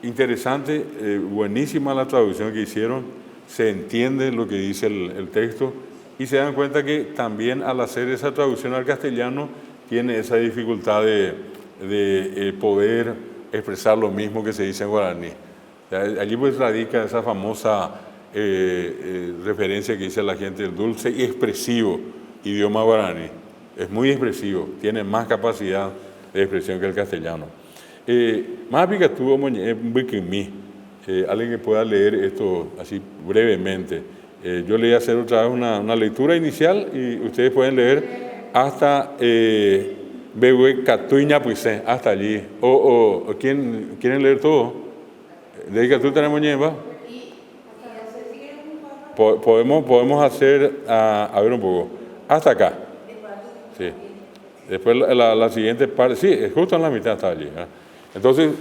S1: interesante, buenísima la traducción que hicieron, se entiende lo que dice el texto y se dan cuenta que también al hacer esa traducción al castellano tiene esa dificultad de poder expresar lo mismo que se dice en guaraní. Allí pues radica esa famosa referencia que dice la gente, el dulce y expresivo idioma guaraní. Es muy expresivo, tiene más capacidad de expresión que el castellano. Más picatudo, alguien que pueda leer esto así brevemente. Yo le voy a hacer otra vez una lectura inicial y ustedes pueden leer hasta Bewe Catuiña Puise, hasta allí. ¿Quieren leer todo? ¿De Catu tenemos ñemba? Podemos hacer, a ver un poco, hasta acá. Sí. Después la siguiente parte, sí, es justo en la mitad está allí. ¿Eh? Entonces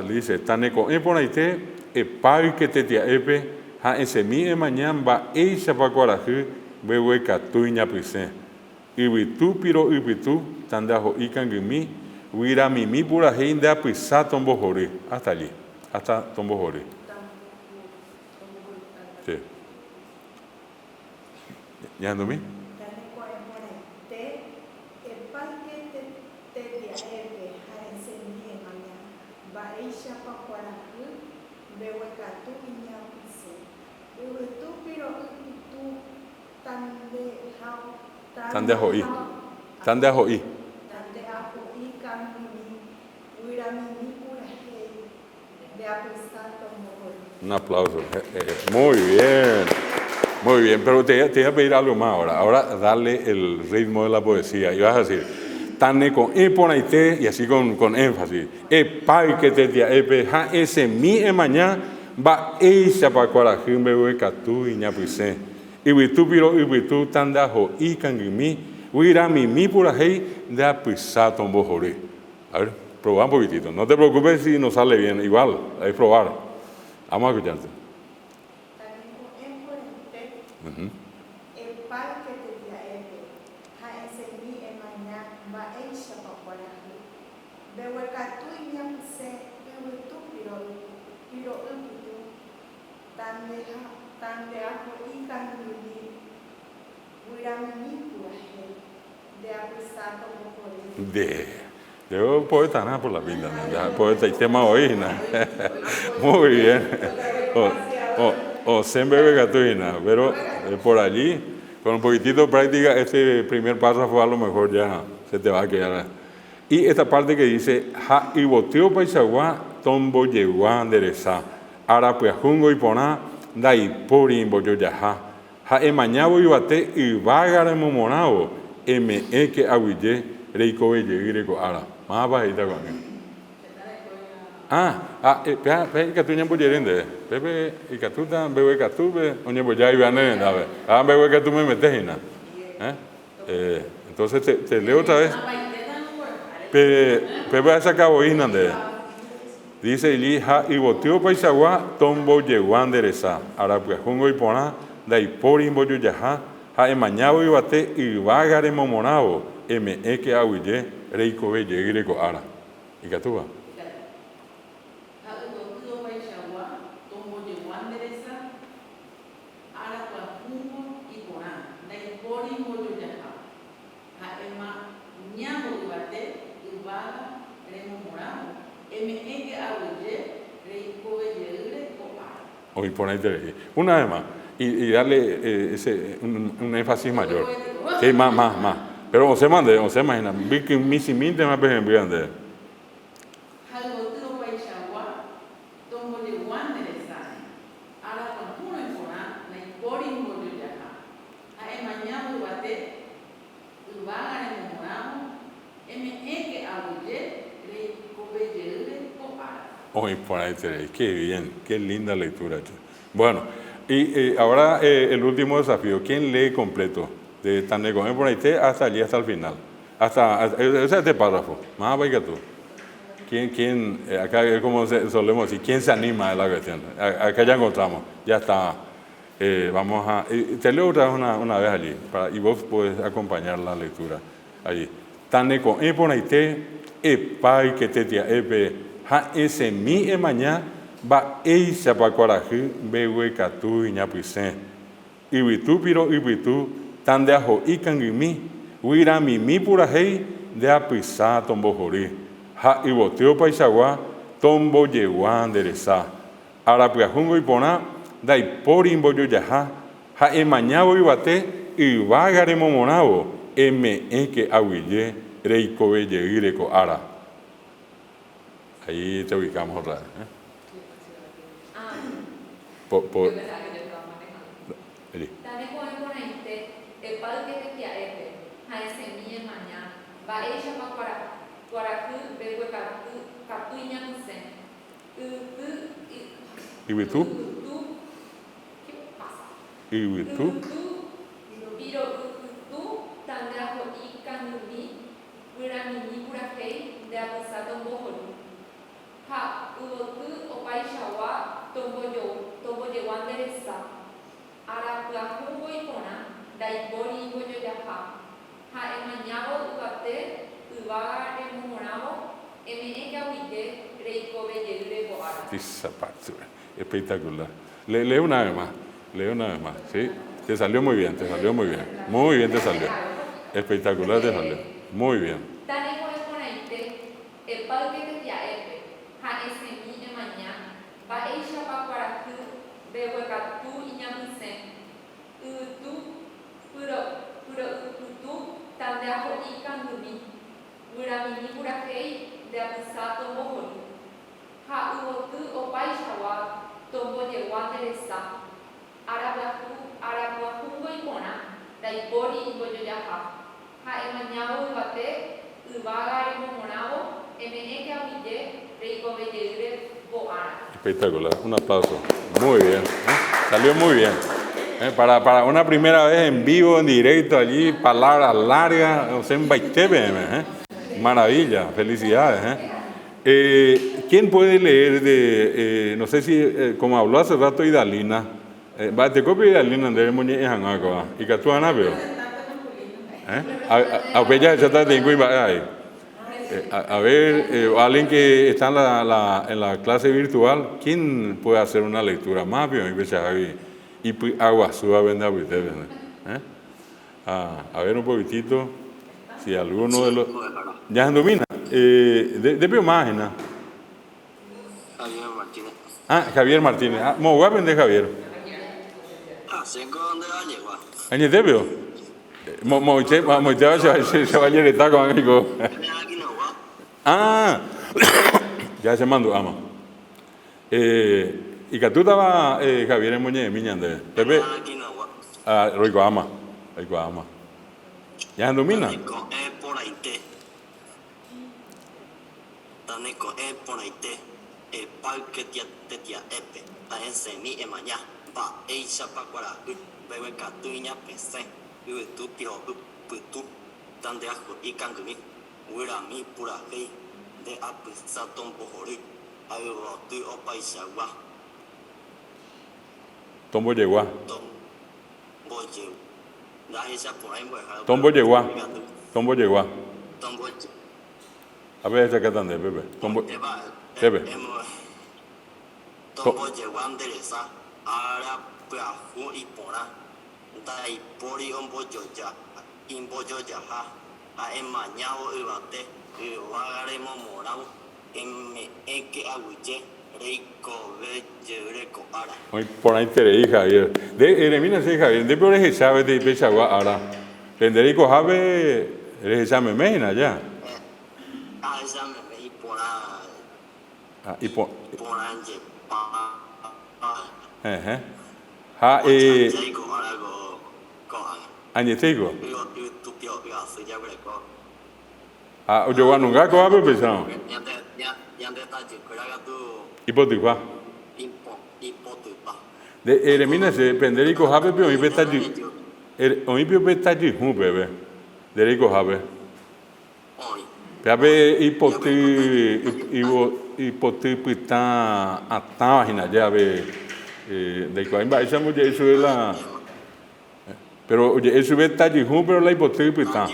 S1: dice, Taneco, Eponaite, Epai que te epe, ha ese mi mañana va eisa pa cuarajú, bebe catuña pise. Ibitu piro ibitu, tandajo ikangumi, huira mimi pura gente a pisar tombojori, hasta allí, hasta tombojori. Sí. ¿Ya ando mi? Tandeajoí. Un aplauso. Muy bien, pero te voy a pedir algo más ahora. Ahora darle el ritmo de la poesía. Y vas a decir, tane con eponaite, y así con énfasis. Epai que te dia epe, ja ese mi mañana, mba'éichapa kuarahy mbeguekatu iñapysẽ yvytúpiro yvytu tandeaho ikangymi guyramimi purahéi ndeapysa tombohory. A ver, probá un poquitito. No te preocupes si no sale bien, igual, hay que probar. Vamos a escucharte.
S2: El parque de Diaete, Jaesemi Emaña, Baeisha Papuaraji, Behuecatú y Ñapse, Behuetúpiro, Piro Upitu, Tandeajo y Canduli, Huiramini Puraje, de Apisato Mopore.
S1: Yo poeta nada por la vida, poeta y tema hoy, muy bien. O siempre begatuina, pero por allí, con un poquitito de práctica, este primer párrafo a lo mejor ya se te va a quedar. Y esta parte que dice, ja y boteo paisagua, tombo llegua endereza, arapuajungo y poná, daipori en boyoyaja, ja emañabo y bate y vagar en momonao, que aguille, reiko belle y reiko ara. Más bajita conmigo. Pepe Catuña Bullerende, Pepe y Catuta, Bebe Catube, Oñe Boya y Vianene, Bebe Catu me metejina. Entonces te leo otra vez. Pepe a esa caboína de. Dice Elija y boteo paisagua, tombo yeguan dereza, arapuajungo y poná, daipori en boyoyaja, ja emañabo y bate y vagare momonao, que aguille, reiko belle y reiko ara. ¿Y Catuba? Hoy por ahí una vez más y darle un énfasis mayor. Sí, más. Pero se imagina, vi que mis simildes me pegen de. Hoy por ahí tenéis, qué bien, qué linda lectura. Bueno, y ahora el último desafío, ¿quién lee completo? De Tanecomé por ahí hasta allí, hasta el final. Hasta este párrafo, más para que tú. ¿Quién, acá es como solemos decir, quién se anima a la cuestión? Acá ya encontramos, ya está. Vamos a, te leo otra vez una vez allí, y vos puedes acompañar la lectura allí. Tanecomé por ahí epai que te tía ha ese mi emaña va eisa pa cuarajú bewe catu iñapise ibitupiro ibitu tandeajo ikangimi huirami mi purahei de apisa tombojorí ha iboteo paisagua tombo yeguan dereza arapuajungo y poná daipori imboyoyaja ha emañabo ibate y vagare momonabo que aguille reiko belle y reiko ara. Ahí te ubicamos otra vez.
S4: También podemos poner el padre que te quiere, a ese mi mañana, va ella para que bebe catuña no sé.
S1: ¿Y tú?
S4: ¿Qué pasa?
S1: ¿Y tú?
S4: Pero tú tendrás y canumi, pura mini pura fei de abusado boholo. Ha, ubotu opaishawa tombo yeguan dereza. Arapuajungo y pona, daibori boyoyaha. Ha emañabo ubate, ubaga remumonabo, que ahuille, reiko belle boara.
S1: Esa parte, espectacular. Lee una vez más, ¿sí? Te salió muy bien, Muy bien te salió. Espectacular te salió. Muy bien.
S4: Tane puedes ponerte el padre que te ha ese mi mañana, va ella para que behuecatú y ñamisen. Tú, tandeajo y candumi, uramini purajei de apisato mohori. Ha ubotu opaishawa, tombo yeguan dereza. Arapuajungo y mona, daibori y boyoyaha. Ha emañabo ubate, ubaga remomonabo, que ahuille, reiko belle boana.
S1: Espectacular, un aplauso. Muy bien, salió muy bien. Para una primera vez en vivo, en directo allí, palabras largas, o sea, en Baitebe, maravilla, felicidades. ¿Quién puede leer de, no sé si, como habló hace rato Idalina, te copio Idalina, Andrés Muñez y Hangaco, y que tú anabio? A ver, ya está de ahí. A ver, alguien que está en la clase virtual, ¿quién puede hacer una lectura más bien? Y agua suba venda ustedes. A ver un poquitito, si alguno de los... ¿Ya domina? De más, ¿no?
S5: Javier Martínez.
S1: Javier Martínez. Mo voy a vender Javier.
S5: ¿Dónde va a llegar?
S1: ¿Añe te veo? Se va a llegar con amigo. Ya se mandó, ama. Y que tú estabas, Javier en Muñe, Miñande. Pepe. Roico ama. ¿Ya se domina?
S5: Parque Tia Epe, a ese mi emaña, va ella pa cuara, bebe catuña pese, tu pio, putu, tan de ajo y cangumi, huira mi pura rey, de apesa ton pojori, a lo tu o paisagua.
S1: Tombo llegó.
S5: Boye, la ella por ahí,
S1: Tombo llegó. A ver, esa que están de Pepe. Pepe.
S5: Tombo llegó a enderezar, ahora peajú y pora, da y pori un bollo ya, imbollo ya, a emañado y bate, y vagaremos morado, en que aguille, rico, rico, ahora.
S1: Hoy por ahí te leí, Javier. Mira, sí, Javier, de peor es que sabe de Pechagua ahora. Federico Jave, eres esa memena ya.
S5: Esa me pora.
S1: Y por.
S5: Poranje.
S1: Añeteico. Yo voy a nunca coger pesado. Hipotipa. De Eremina se Federico Jave, pero hoy está allí. Hoy está allí, bebé. Federico Jave. Pebe hipoti pita atava hina ya ve de coimba esa mujer eso es la pero oye eso ve está allí pero la hipoti pita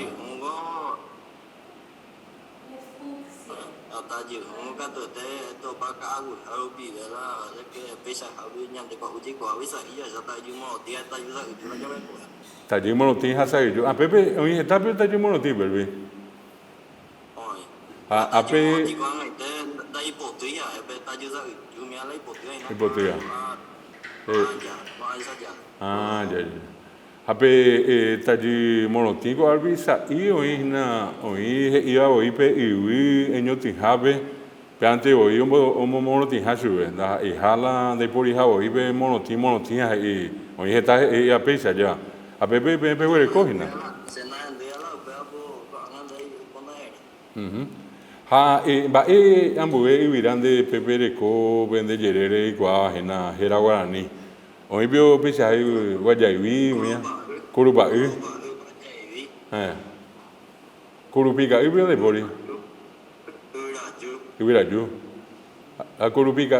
S1: Taji monoti hasa yo a Pepe hoy está pero taji monoti bebé ape hipotia ya ape taji monoti ko arbisa y hoy na hoy iba hoy pe y eñoti habe pe ante hoy un monoti hasube da y hala de por hija hoy pe monoti y hoy está a pesa ya a Pepe huele cojina ambue virande Pepe de co vende yerere y guajena era guaraní hoy vio pesa guayaiví mía curupa curupica vio de pori hubiera yo a curupica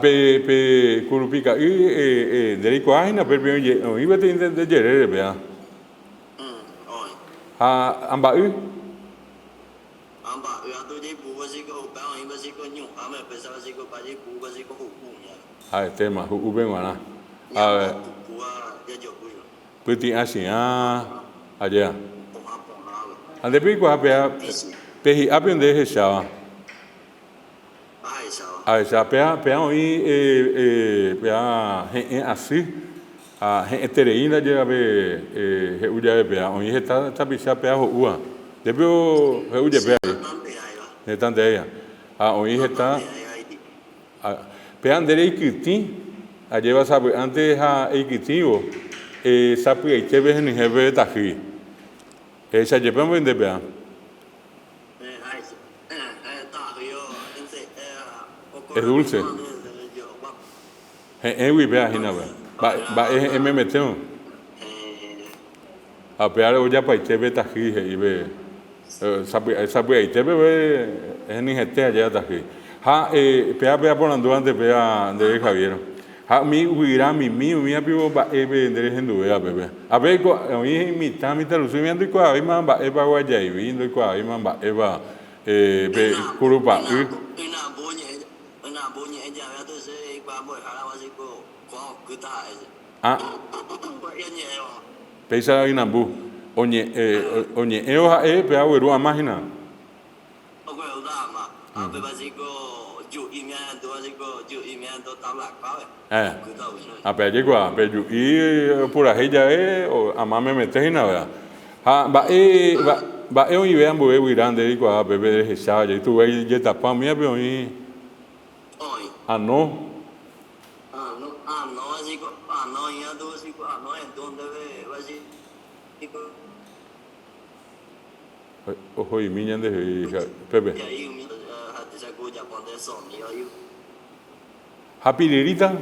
S1: Pe curupica derico aina per bio iba de yerere bea amba tema ubenwana puti asia allá ande pico apea pehi apende hechaba esa pea hoy pea así a tereína llega be uya pea hoy está pisa pea ua debio uya pea de tanta ella hoy está pea andere ikiti a lleva sabe antes a ikitivo sapi y cheve ni jeve taji. Esa llevan vende pea. Es dulce. Vipea hina va me meteo. A pear olla pa cheve taji y ve. Sapi y cheve es ni gente allá taji. Ha pea por anduante pea de Javier. Ha mi huirá mi apivo ba de hendue a bebé. A ver mi mitad lucimiento y qua ima ba eva guayai vindo y qua ima ba eva be kurupa. Ah. Pesa inambu. Oñe eo ha pea hueru amagina. A pe llegua pe y por ella o ama me metes en nada. Ha va y vean boe grande y qua bebé de esa y tú ves ya tapa mía pero y no ya tú así no entonces ojo y miñan de Pepe. Happy Lirita?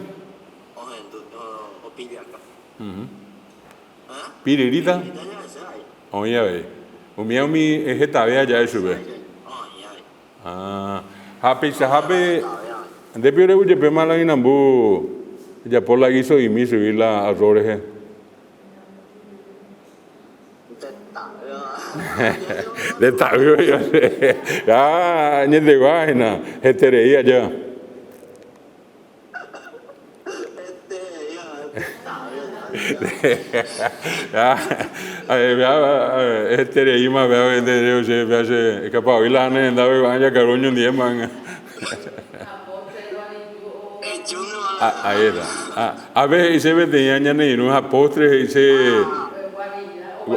S1: Piririta? Oh, ya ve. Mi es esta vez allá de sube. Happy Sahabe. De Pire Uye Pemala y Nambu. Ya por la guiso y mi subirla a Roreje. De tabio ya sé. Ah, ni de vaina. Etereía ya. Este reima vea vender se hace capaz y la nena ve vaya caroño ni man. Ahí está. A ver se ve de ña ni unos postres y se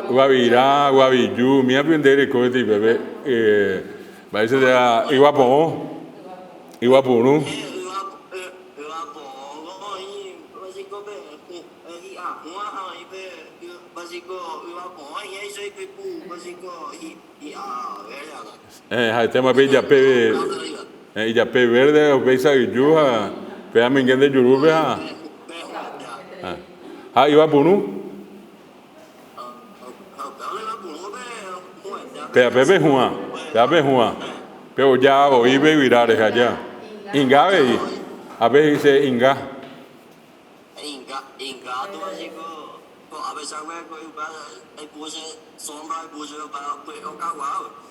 S1: guavirá, guavillú, mi aprender cosas y bebé va a ser igual por uno. El tema de ya pe verde o pesa y yuja, pe amingen de yurube iba punu. Pe juan. Pero ya oí be virar allá. Inga ve. A ver dice Inga tú así como a pesar de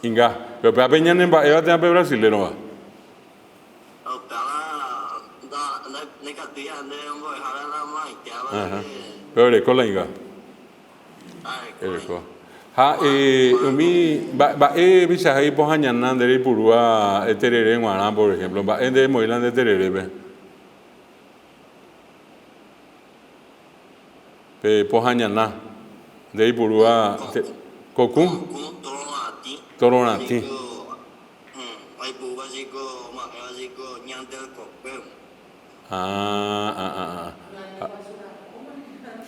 S1: Inga, pero para peñan en Eva te pe brasileño va. Pero le cola Inga. Ha va visa ahí por hañanan de purua terere en Guaná por ejemplo, va en de Moilán de terere pe por hañanan de purua Cocún Toronati.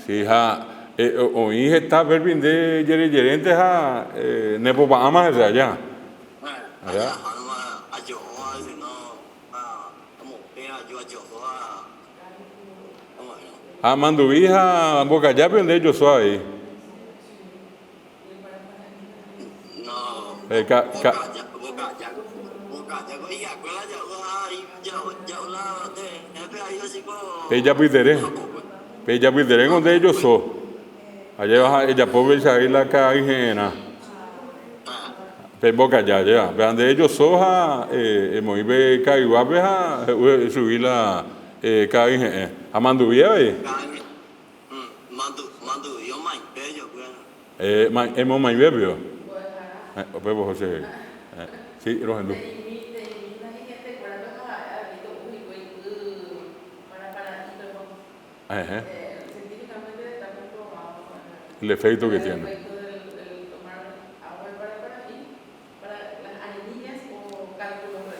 S1: Sí, oí está perdiendo gerente ha nepo pa ama allá. Manduvija boca ya donde yo soy. Ella pideré donde ellos son. Allá va ella pobre salir la caijena. Pe boca ya. Vean de ellos soja muy be caiguapeja subir la caijena. A manduvía ve. Hemos más bebio. Bebo José. Sí, los hindú. El efecto que tiene.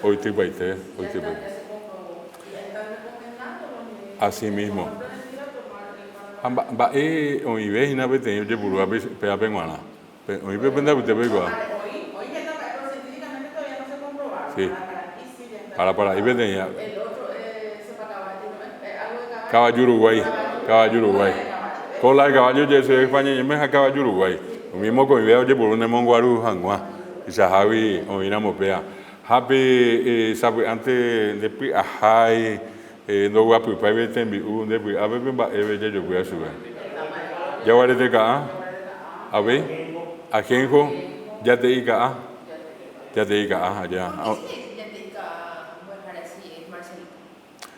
S1: Hoy te baité. Así mismo. Va hoy ves y nave te oye puro pega penguana. Hoy ve penda usted ve igual.
S2: Hoy que está, pero científicamente todavía no se comprobaron.
S1: Sí.
S2: Para
S1: ahí ve tenía.
S2: El otro se para algo de
S1: Caballo Uruguay. Caballo Uruguay. Cola de caballo ya se España y me a caballo Uruguay. Lo mismo con veo oye por un monguaru hangua. Y se Javi hoy na mopea. Happy sabe antes de ajai no guapo para ver tembi un de a ver va yo voy a subir. Ya va de acá. A ver. Ajenjo ya te diga ya te diga ya.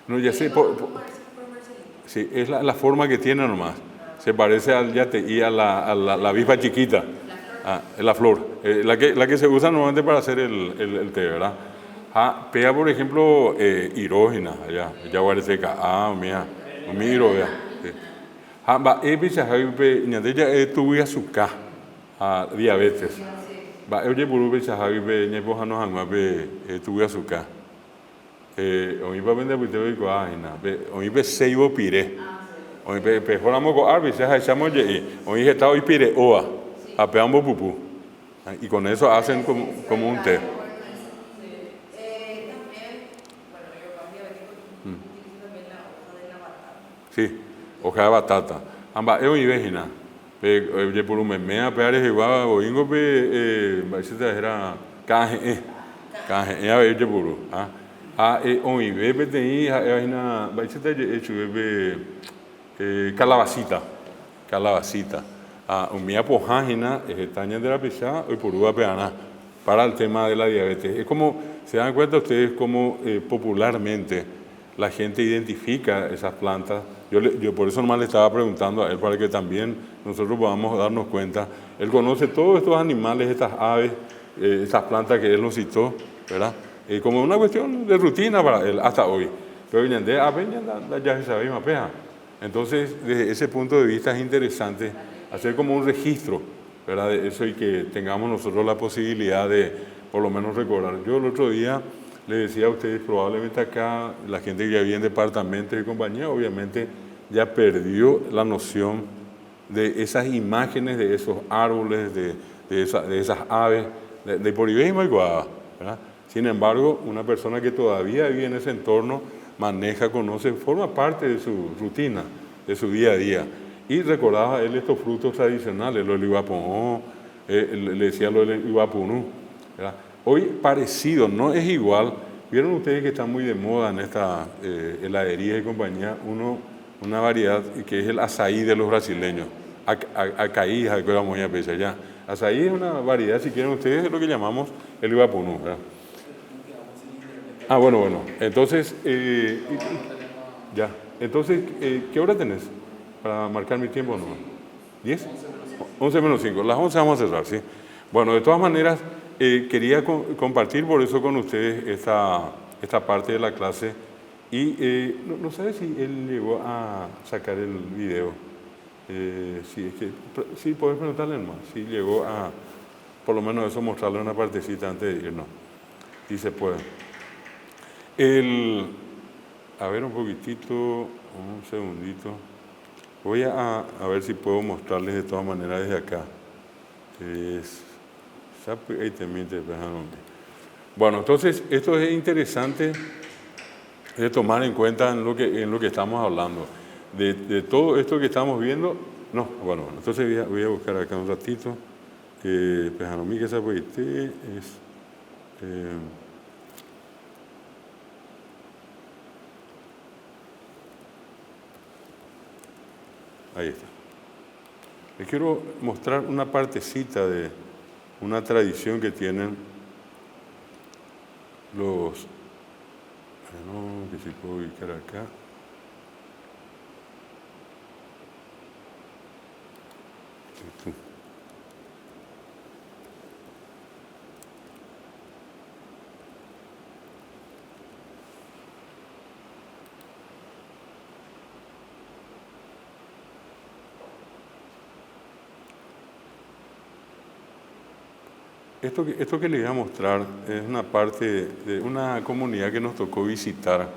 S1: No, ya sé, sí, es la forma que tiene nomás. Se parece al yate y a la avispa chiquita, la flor, la que se usa normalmente para hacer el té, ¿verdad? Pega, por ejemplo, hidrógena, allá, ya guareteca, mía, mi hidrógena. Va, ya tuve azúcar, diabetes. Va, oye, por un chajavi, ñepo no hangma, tuve azúcar. Hoy va a vender porque voy a hoy ve seibo pire. Hoy ve pejoramos con árboles, ya echamos hoy está hoy pire oa, apeamos pupú. Y con eso hacen como un té. Sí, hoja de batata. Amba, hoy vejina. Oye, por un meme, pear es igual, o ingo se te era caje, a ver, oye, puro. Hoy bebe tení na baixeta hecho bebe calabacita mía pojagina estaña de la pesada y por uva peana para el tema de la diabetes. Es como se dan cuenta ustedes cómo popularmente la gente identifica esas plantas. Yo por eso nomás le estaba preguntando a él para que también nosotros podamos darnos cuenta. Él conoce todos estos animales, estas aves, estas plantas que él nos citó, ¿verdad? Como una cuestión de rutina para él hasta hoy. Pero ya se sabe más peja. Entonces, desde ese punto de vista es interesante hacer como un registro, ¿verdad? De eso y que tengamos nosotros la posibilidad de por lo menos recordar. Yo el otro día le decía a ustedes, probablemente acá la gente que ya vive en departamentos y compañía, obviamente ya perdió la noción de esas imágenes, de esos árboles, de esas aves, de Poribéima y Guada, ¿verdad? Sin embargo, una persona que todavía vive en ese entorno, maneja, conoce, forma parte de su rutina, de su día a día. Y recordaba él estos frutos tradicionales, los libaponó, le decía lo del libapunú. Hoy parecido, no es igual. Vieron ustedes que está muy de moda en esta heladería y compañía, una variedad que es el azaí de los brasileños. Acaí, vamos a pensar ya. Azaí es una variedad, si quieren ustedes, es lo que llamamos el libapunú, ¿verdad? Bueno. Entonces, ya. Entonces, ¿qué hora tenés para marcar mi tiempo? ¿No? ¿10? 11 menos 5. Las 11 vamos a cerrar, ¿sí? Bueno, de todas maneras, quería compartir por eso con ustedes esta parte de la clase. Y no sé si él llegó a sacar el video. Sí, podés preguntarle más. Si llegó a, por lo menos eso, mostrarle una partecita antes de irnos. Si se puede. A ver un poquitito, un segundito. Voy a ver si puedo mostrarles de todas maneras desde acá. Bueno, entonces esto es interesante de tomar en cuenta en lo que estamos hablando. De todo esto que estamos viendo, entonces voy a buscar acá un ratito. Pejanomí que es... Ahí está. Les quiero mostrar una partecita de una tradición que tienen los... que si puedo ubicar acá. Esto que les voy a mostrar es una parte de una comunidad que nos tocó visitar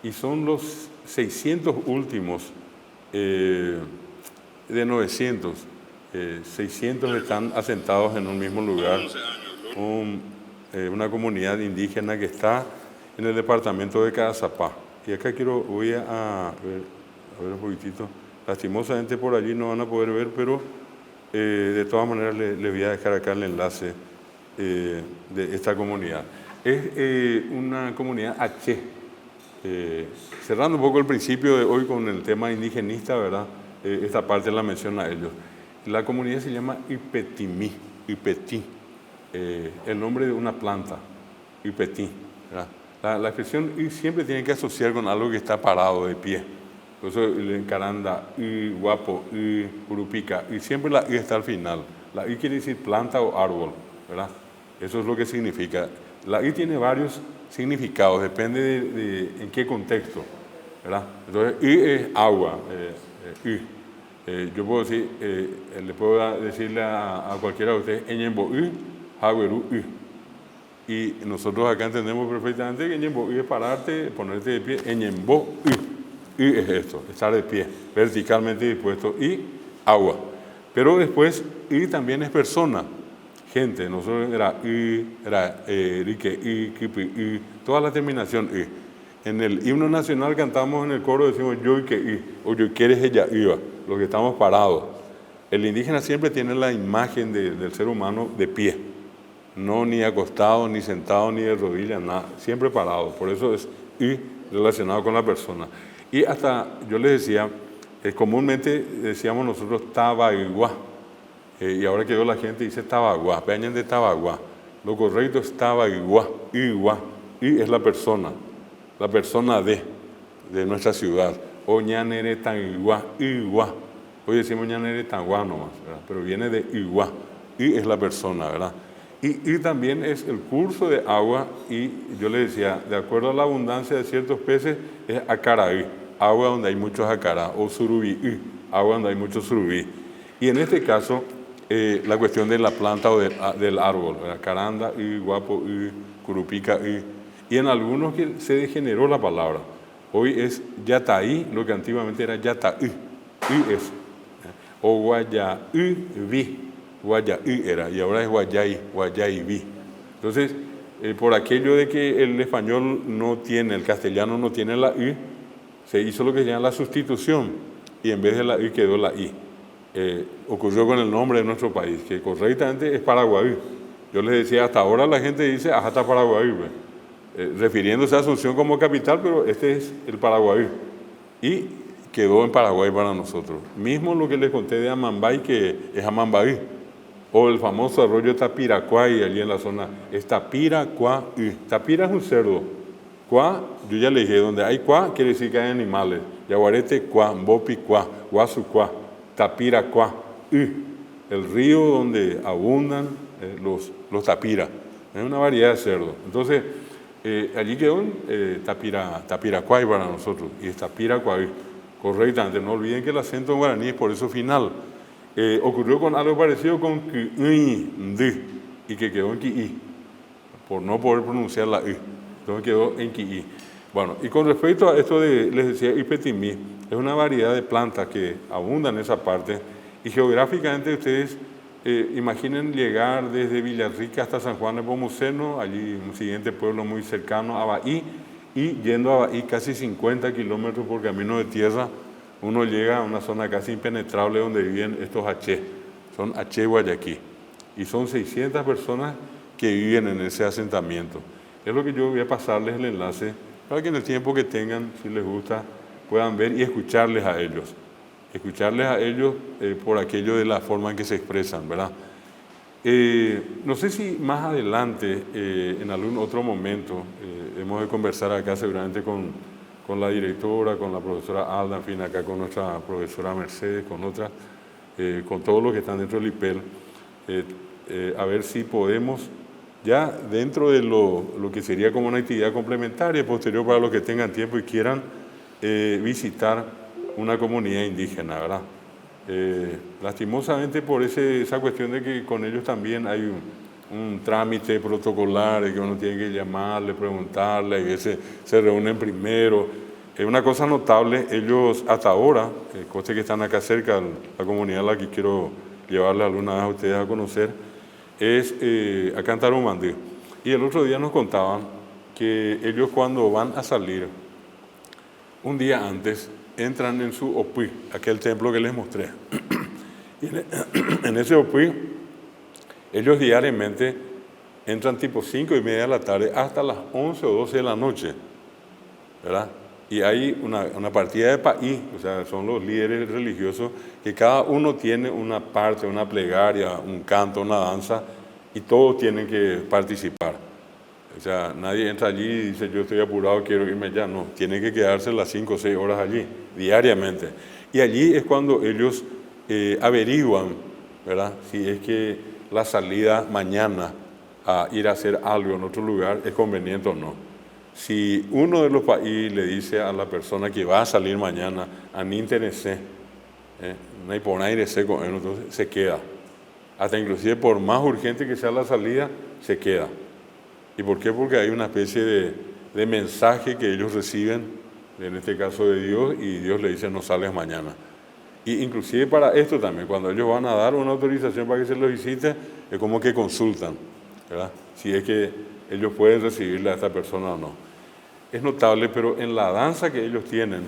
S1: y son los 600 últimos de 900, 600 están asentados en un mismo lugar. Una comunidad indígena que está en el departamento de Cazapá. Y acá voy a ver un poquitito. Lastimosamente por allí no van a poder ver, pero de todas maneras les voy a dejar acá el enlace de esta comunidad. Es una comunidad H. Cerrando un poco el principio de hoy con el tema indigenista, ¿verdad? Esta parte la menciona ellos. La comunidad se llama Ipetimí, Ipetí, el nombre de una planta, Ipetí, ¿verdad? La expresión y siempre tiene que asociar con algo que está parado de pie. Por eso el caranda, y guapo, y curupica, y siempre la i está al final. La i quiere decir planta o árbol, ¿verdad? Eso es lo que significa. La i tiene varios significados, depende de en qué contexto, ¿verdad? Entonces, i es agua, yo puedo decir, le puedo decirle a cualquiera de ustedes, eñembo i, hagueru i. Y nosotros acá entendemos perfectamente que eñembo i es pararte, ponerte de pie, eñembo i es esto, estar de pie, verticalmente dispuesto, y agua. Pero después, i también es persona, gente. Nosotros era rique, kipi, i, toda la terminación i. En el himno nacional cantamos en el coro, decimos yo y que i, o yo quieres ella iba, los que estamos parados. El indígena siempre tiene la imagen del ser humano de pie, no ni acostado, ni sentado, ni de rodillas, nada, siempre parado. Por eso es i relacionado con la persona. Y hasta, yo les decía, comúnmente decíamos nosotros tabaiguá, y ahora que veo la gente dice tabaguá, vean de tabaguá. Lo correcto es tabaiguá, iguá, y es la persona de nuestra ciudad. O ñanere tanguá, iguá. Hoy decimos ñanere tanguá nomás, ¿verdad? Pero viene de iguá, y es la persona, ¿verdad? Y también es el curso de agua, y yo le decía, de acuerdo a la abundancia de ciertos peces, es acaraí, agua donde hay muchos acará, o surubí, agua donde hay muchos surubí. Y en este caso, la cuestión de la planta o del árbol, ¿verdad? Caranda, y guapo, y curupica, y en algunos que se degeneró la palabra. Hoy es yataí, lo que antiguamente era yataí, y es, o guayaí, vi. Guayai era, y ahora es guayaibi. Entonces, por aquello de que el español no tiene, el castellano no tiene la i, se hizo lo que se llama la sustitución, y en vez de la i quedó la i. Ocurrió con el nombre de nuestro país, que correctamente es Paraguay. Yo les decía, hasta ahora la gente dice, hasta Paraguay, refiriéndose a Asunción como capital, pero este es el Paraguay. Y quedó en Paraguay para nosotros. Mismo lo que les conté de Amambay, que es Amambay. O el famoso arroyo Tapiracuay, allí en la zona, es Tapiracuay. Tapira es un cerdo. Cuá, yo ya le dije, donde hay cuá, quiere decir que hay animales. Yaguarete cuá, Mbopi cuá, Guasu cuá, Tapiracuay. El río donde abundan los tapiras. Es una variedad de cerdos. Entonces, allí quedó Tapiracuay para nosotros, y es Tapiracuay, correctamente. No olviden que el acento en guaraní es por eso final. Ocurrió con algo parecido con ki, y que quedó en ki, por no poder pronunciar la i, entonces quedó en ki. Bueno, y con respecto a esto les decía, ipetimí, es una variedad de plantas que abundan en esa parte, y geográficamente ustedes imaginen llegar desde Villarrica hasta San Juan de Pomuceno, allí un siguiente pueblo muy cercano, Abaí, y yendo a Abaí casi 50 kilómetros por camino de tierra, uno llega a una zona casi impenetrable donde viven estos H, son H Guayaquí, y son 600 personas que viven en ese asentamiento. Es lo que yo voy a pasarles el enlace, para que en el tiempo que tengan, si les gusta, puedan ver y escucharles a ellos por aquello de la forma en que se expresan, ¿verdad? No sé si más adelante, en algún otro momento, hemos de conversar acá seguramente con la directora, con la profesora Alda, en fin, acá con nuestra profesora Mercedes, con otras, con todos los que están dentro del IPEL, a ver si podemos, ya dentro de lo que sería como una actividad complementaria, posterior para los que tengan tiempo y quieran visitar una comunidad indígena, ¿verdad? Lastimosamente por esa cuestión de que con ellos también hay un trámite protocolar, que uno tiene que llamarle, preguntarle, y se reúnen primero. Una cosa notable, ellos hasta ahora, cosas que están acá cerca, la comunidad a la que quiero llevarles alguna vez a ustedes a conocer, es acá en Tarumandí. Y el otro día nos contaban que ellos cuando van a salir, un día antes, entran en su Opuí, aquel templo que les mostré. Y en ese Opuí, ellos diariamente entran tipo 5:30 de la tarde hasta las 11 o 12 de la noche, ¿verdad? Y hay una partida de país, o sea, son los líderes religiosos, que cada uno tiene una parte, una plegaria, un canto, una danza, y todos tienen que participar. O sea, nadie entra allí y dice, yo estoy apurado, quiero irme ya. No, tienen que quedarse las 5 o 6 horas allí, diariamente. Y allí es cuando ellos averiguan, ¿verdad?, si es que la salida mañana a ir a hacer algo en otro lugar es conveniente o no. Si uno de los países le dice a la persona que va a salir mañana, a mí interese, no hay por nadie seco, entonces se queda. Hasta inclusive por más urgente que sea la salida, se queda. ¿Y por qué? Porque hay una especie de mensaje que ellos reciben, en este caso de Dios, y Dios le dice no sales mañana. Y inclusive para esto también, cuando ellos van a dar una autorización para que se los visite, es como que consultan, ¿verdad?, si es que ellos pueden recibirle a esta persona o no. Es notable, pero en la danza que ellos tienen,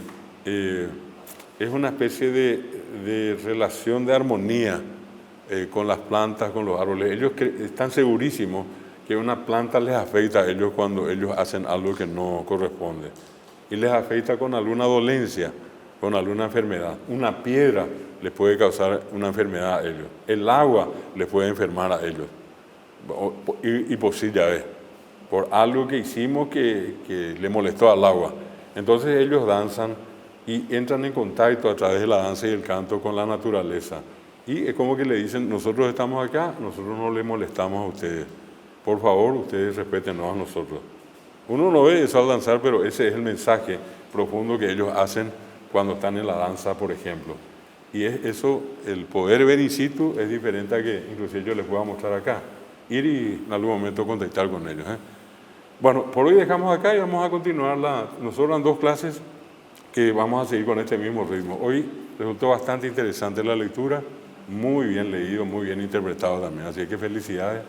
S1: es una especie de relación de armonía con las plantas, con los árboles. Ellos están segurísimos que una planta les afecta a ellos cuando ellos hacen algo que no corresponde. Y les afecta con alguna dolencia, con alguna enfermedad. Una piedra les puede causar una enfermedad a ellos. El agua les puede enfermar a ellos. Y por sí ya ves, por algo que hicimos que le molestó al agua. Entonces ellos danzan y entran en contacto a través de la danza y el canto con la naturaleza. Y es como que le dicen, nosotros estamos acá, nosotros no les molestamos a ustedes. Por favor, ustedes respétenos a nosotros. Uno no ve eso al danzar, pero ese es el mensaje profundo que ellos hacen cuando están en la danza, por ejemplo. Y es eso, el poder ver in situ es diferente a que inclusive yo les pueda mostrar acá. Ir y en algún momento contactar con ellos. Bueno, por hoy dejamos acá y vamos a continuar. Nos sobran 2 clases que vamos a seguir con este mismo ritmo. Hoy resultó bastante interesante la lectura, muy bien leído, muy bien interpretado también, así que felicidades.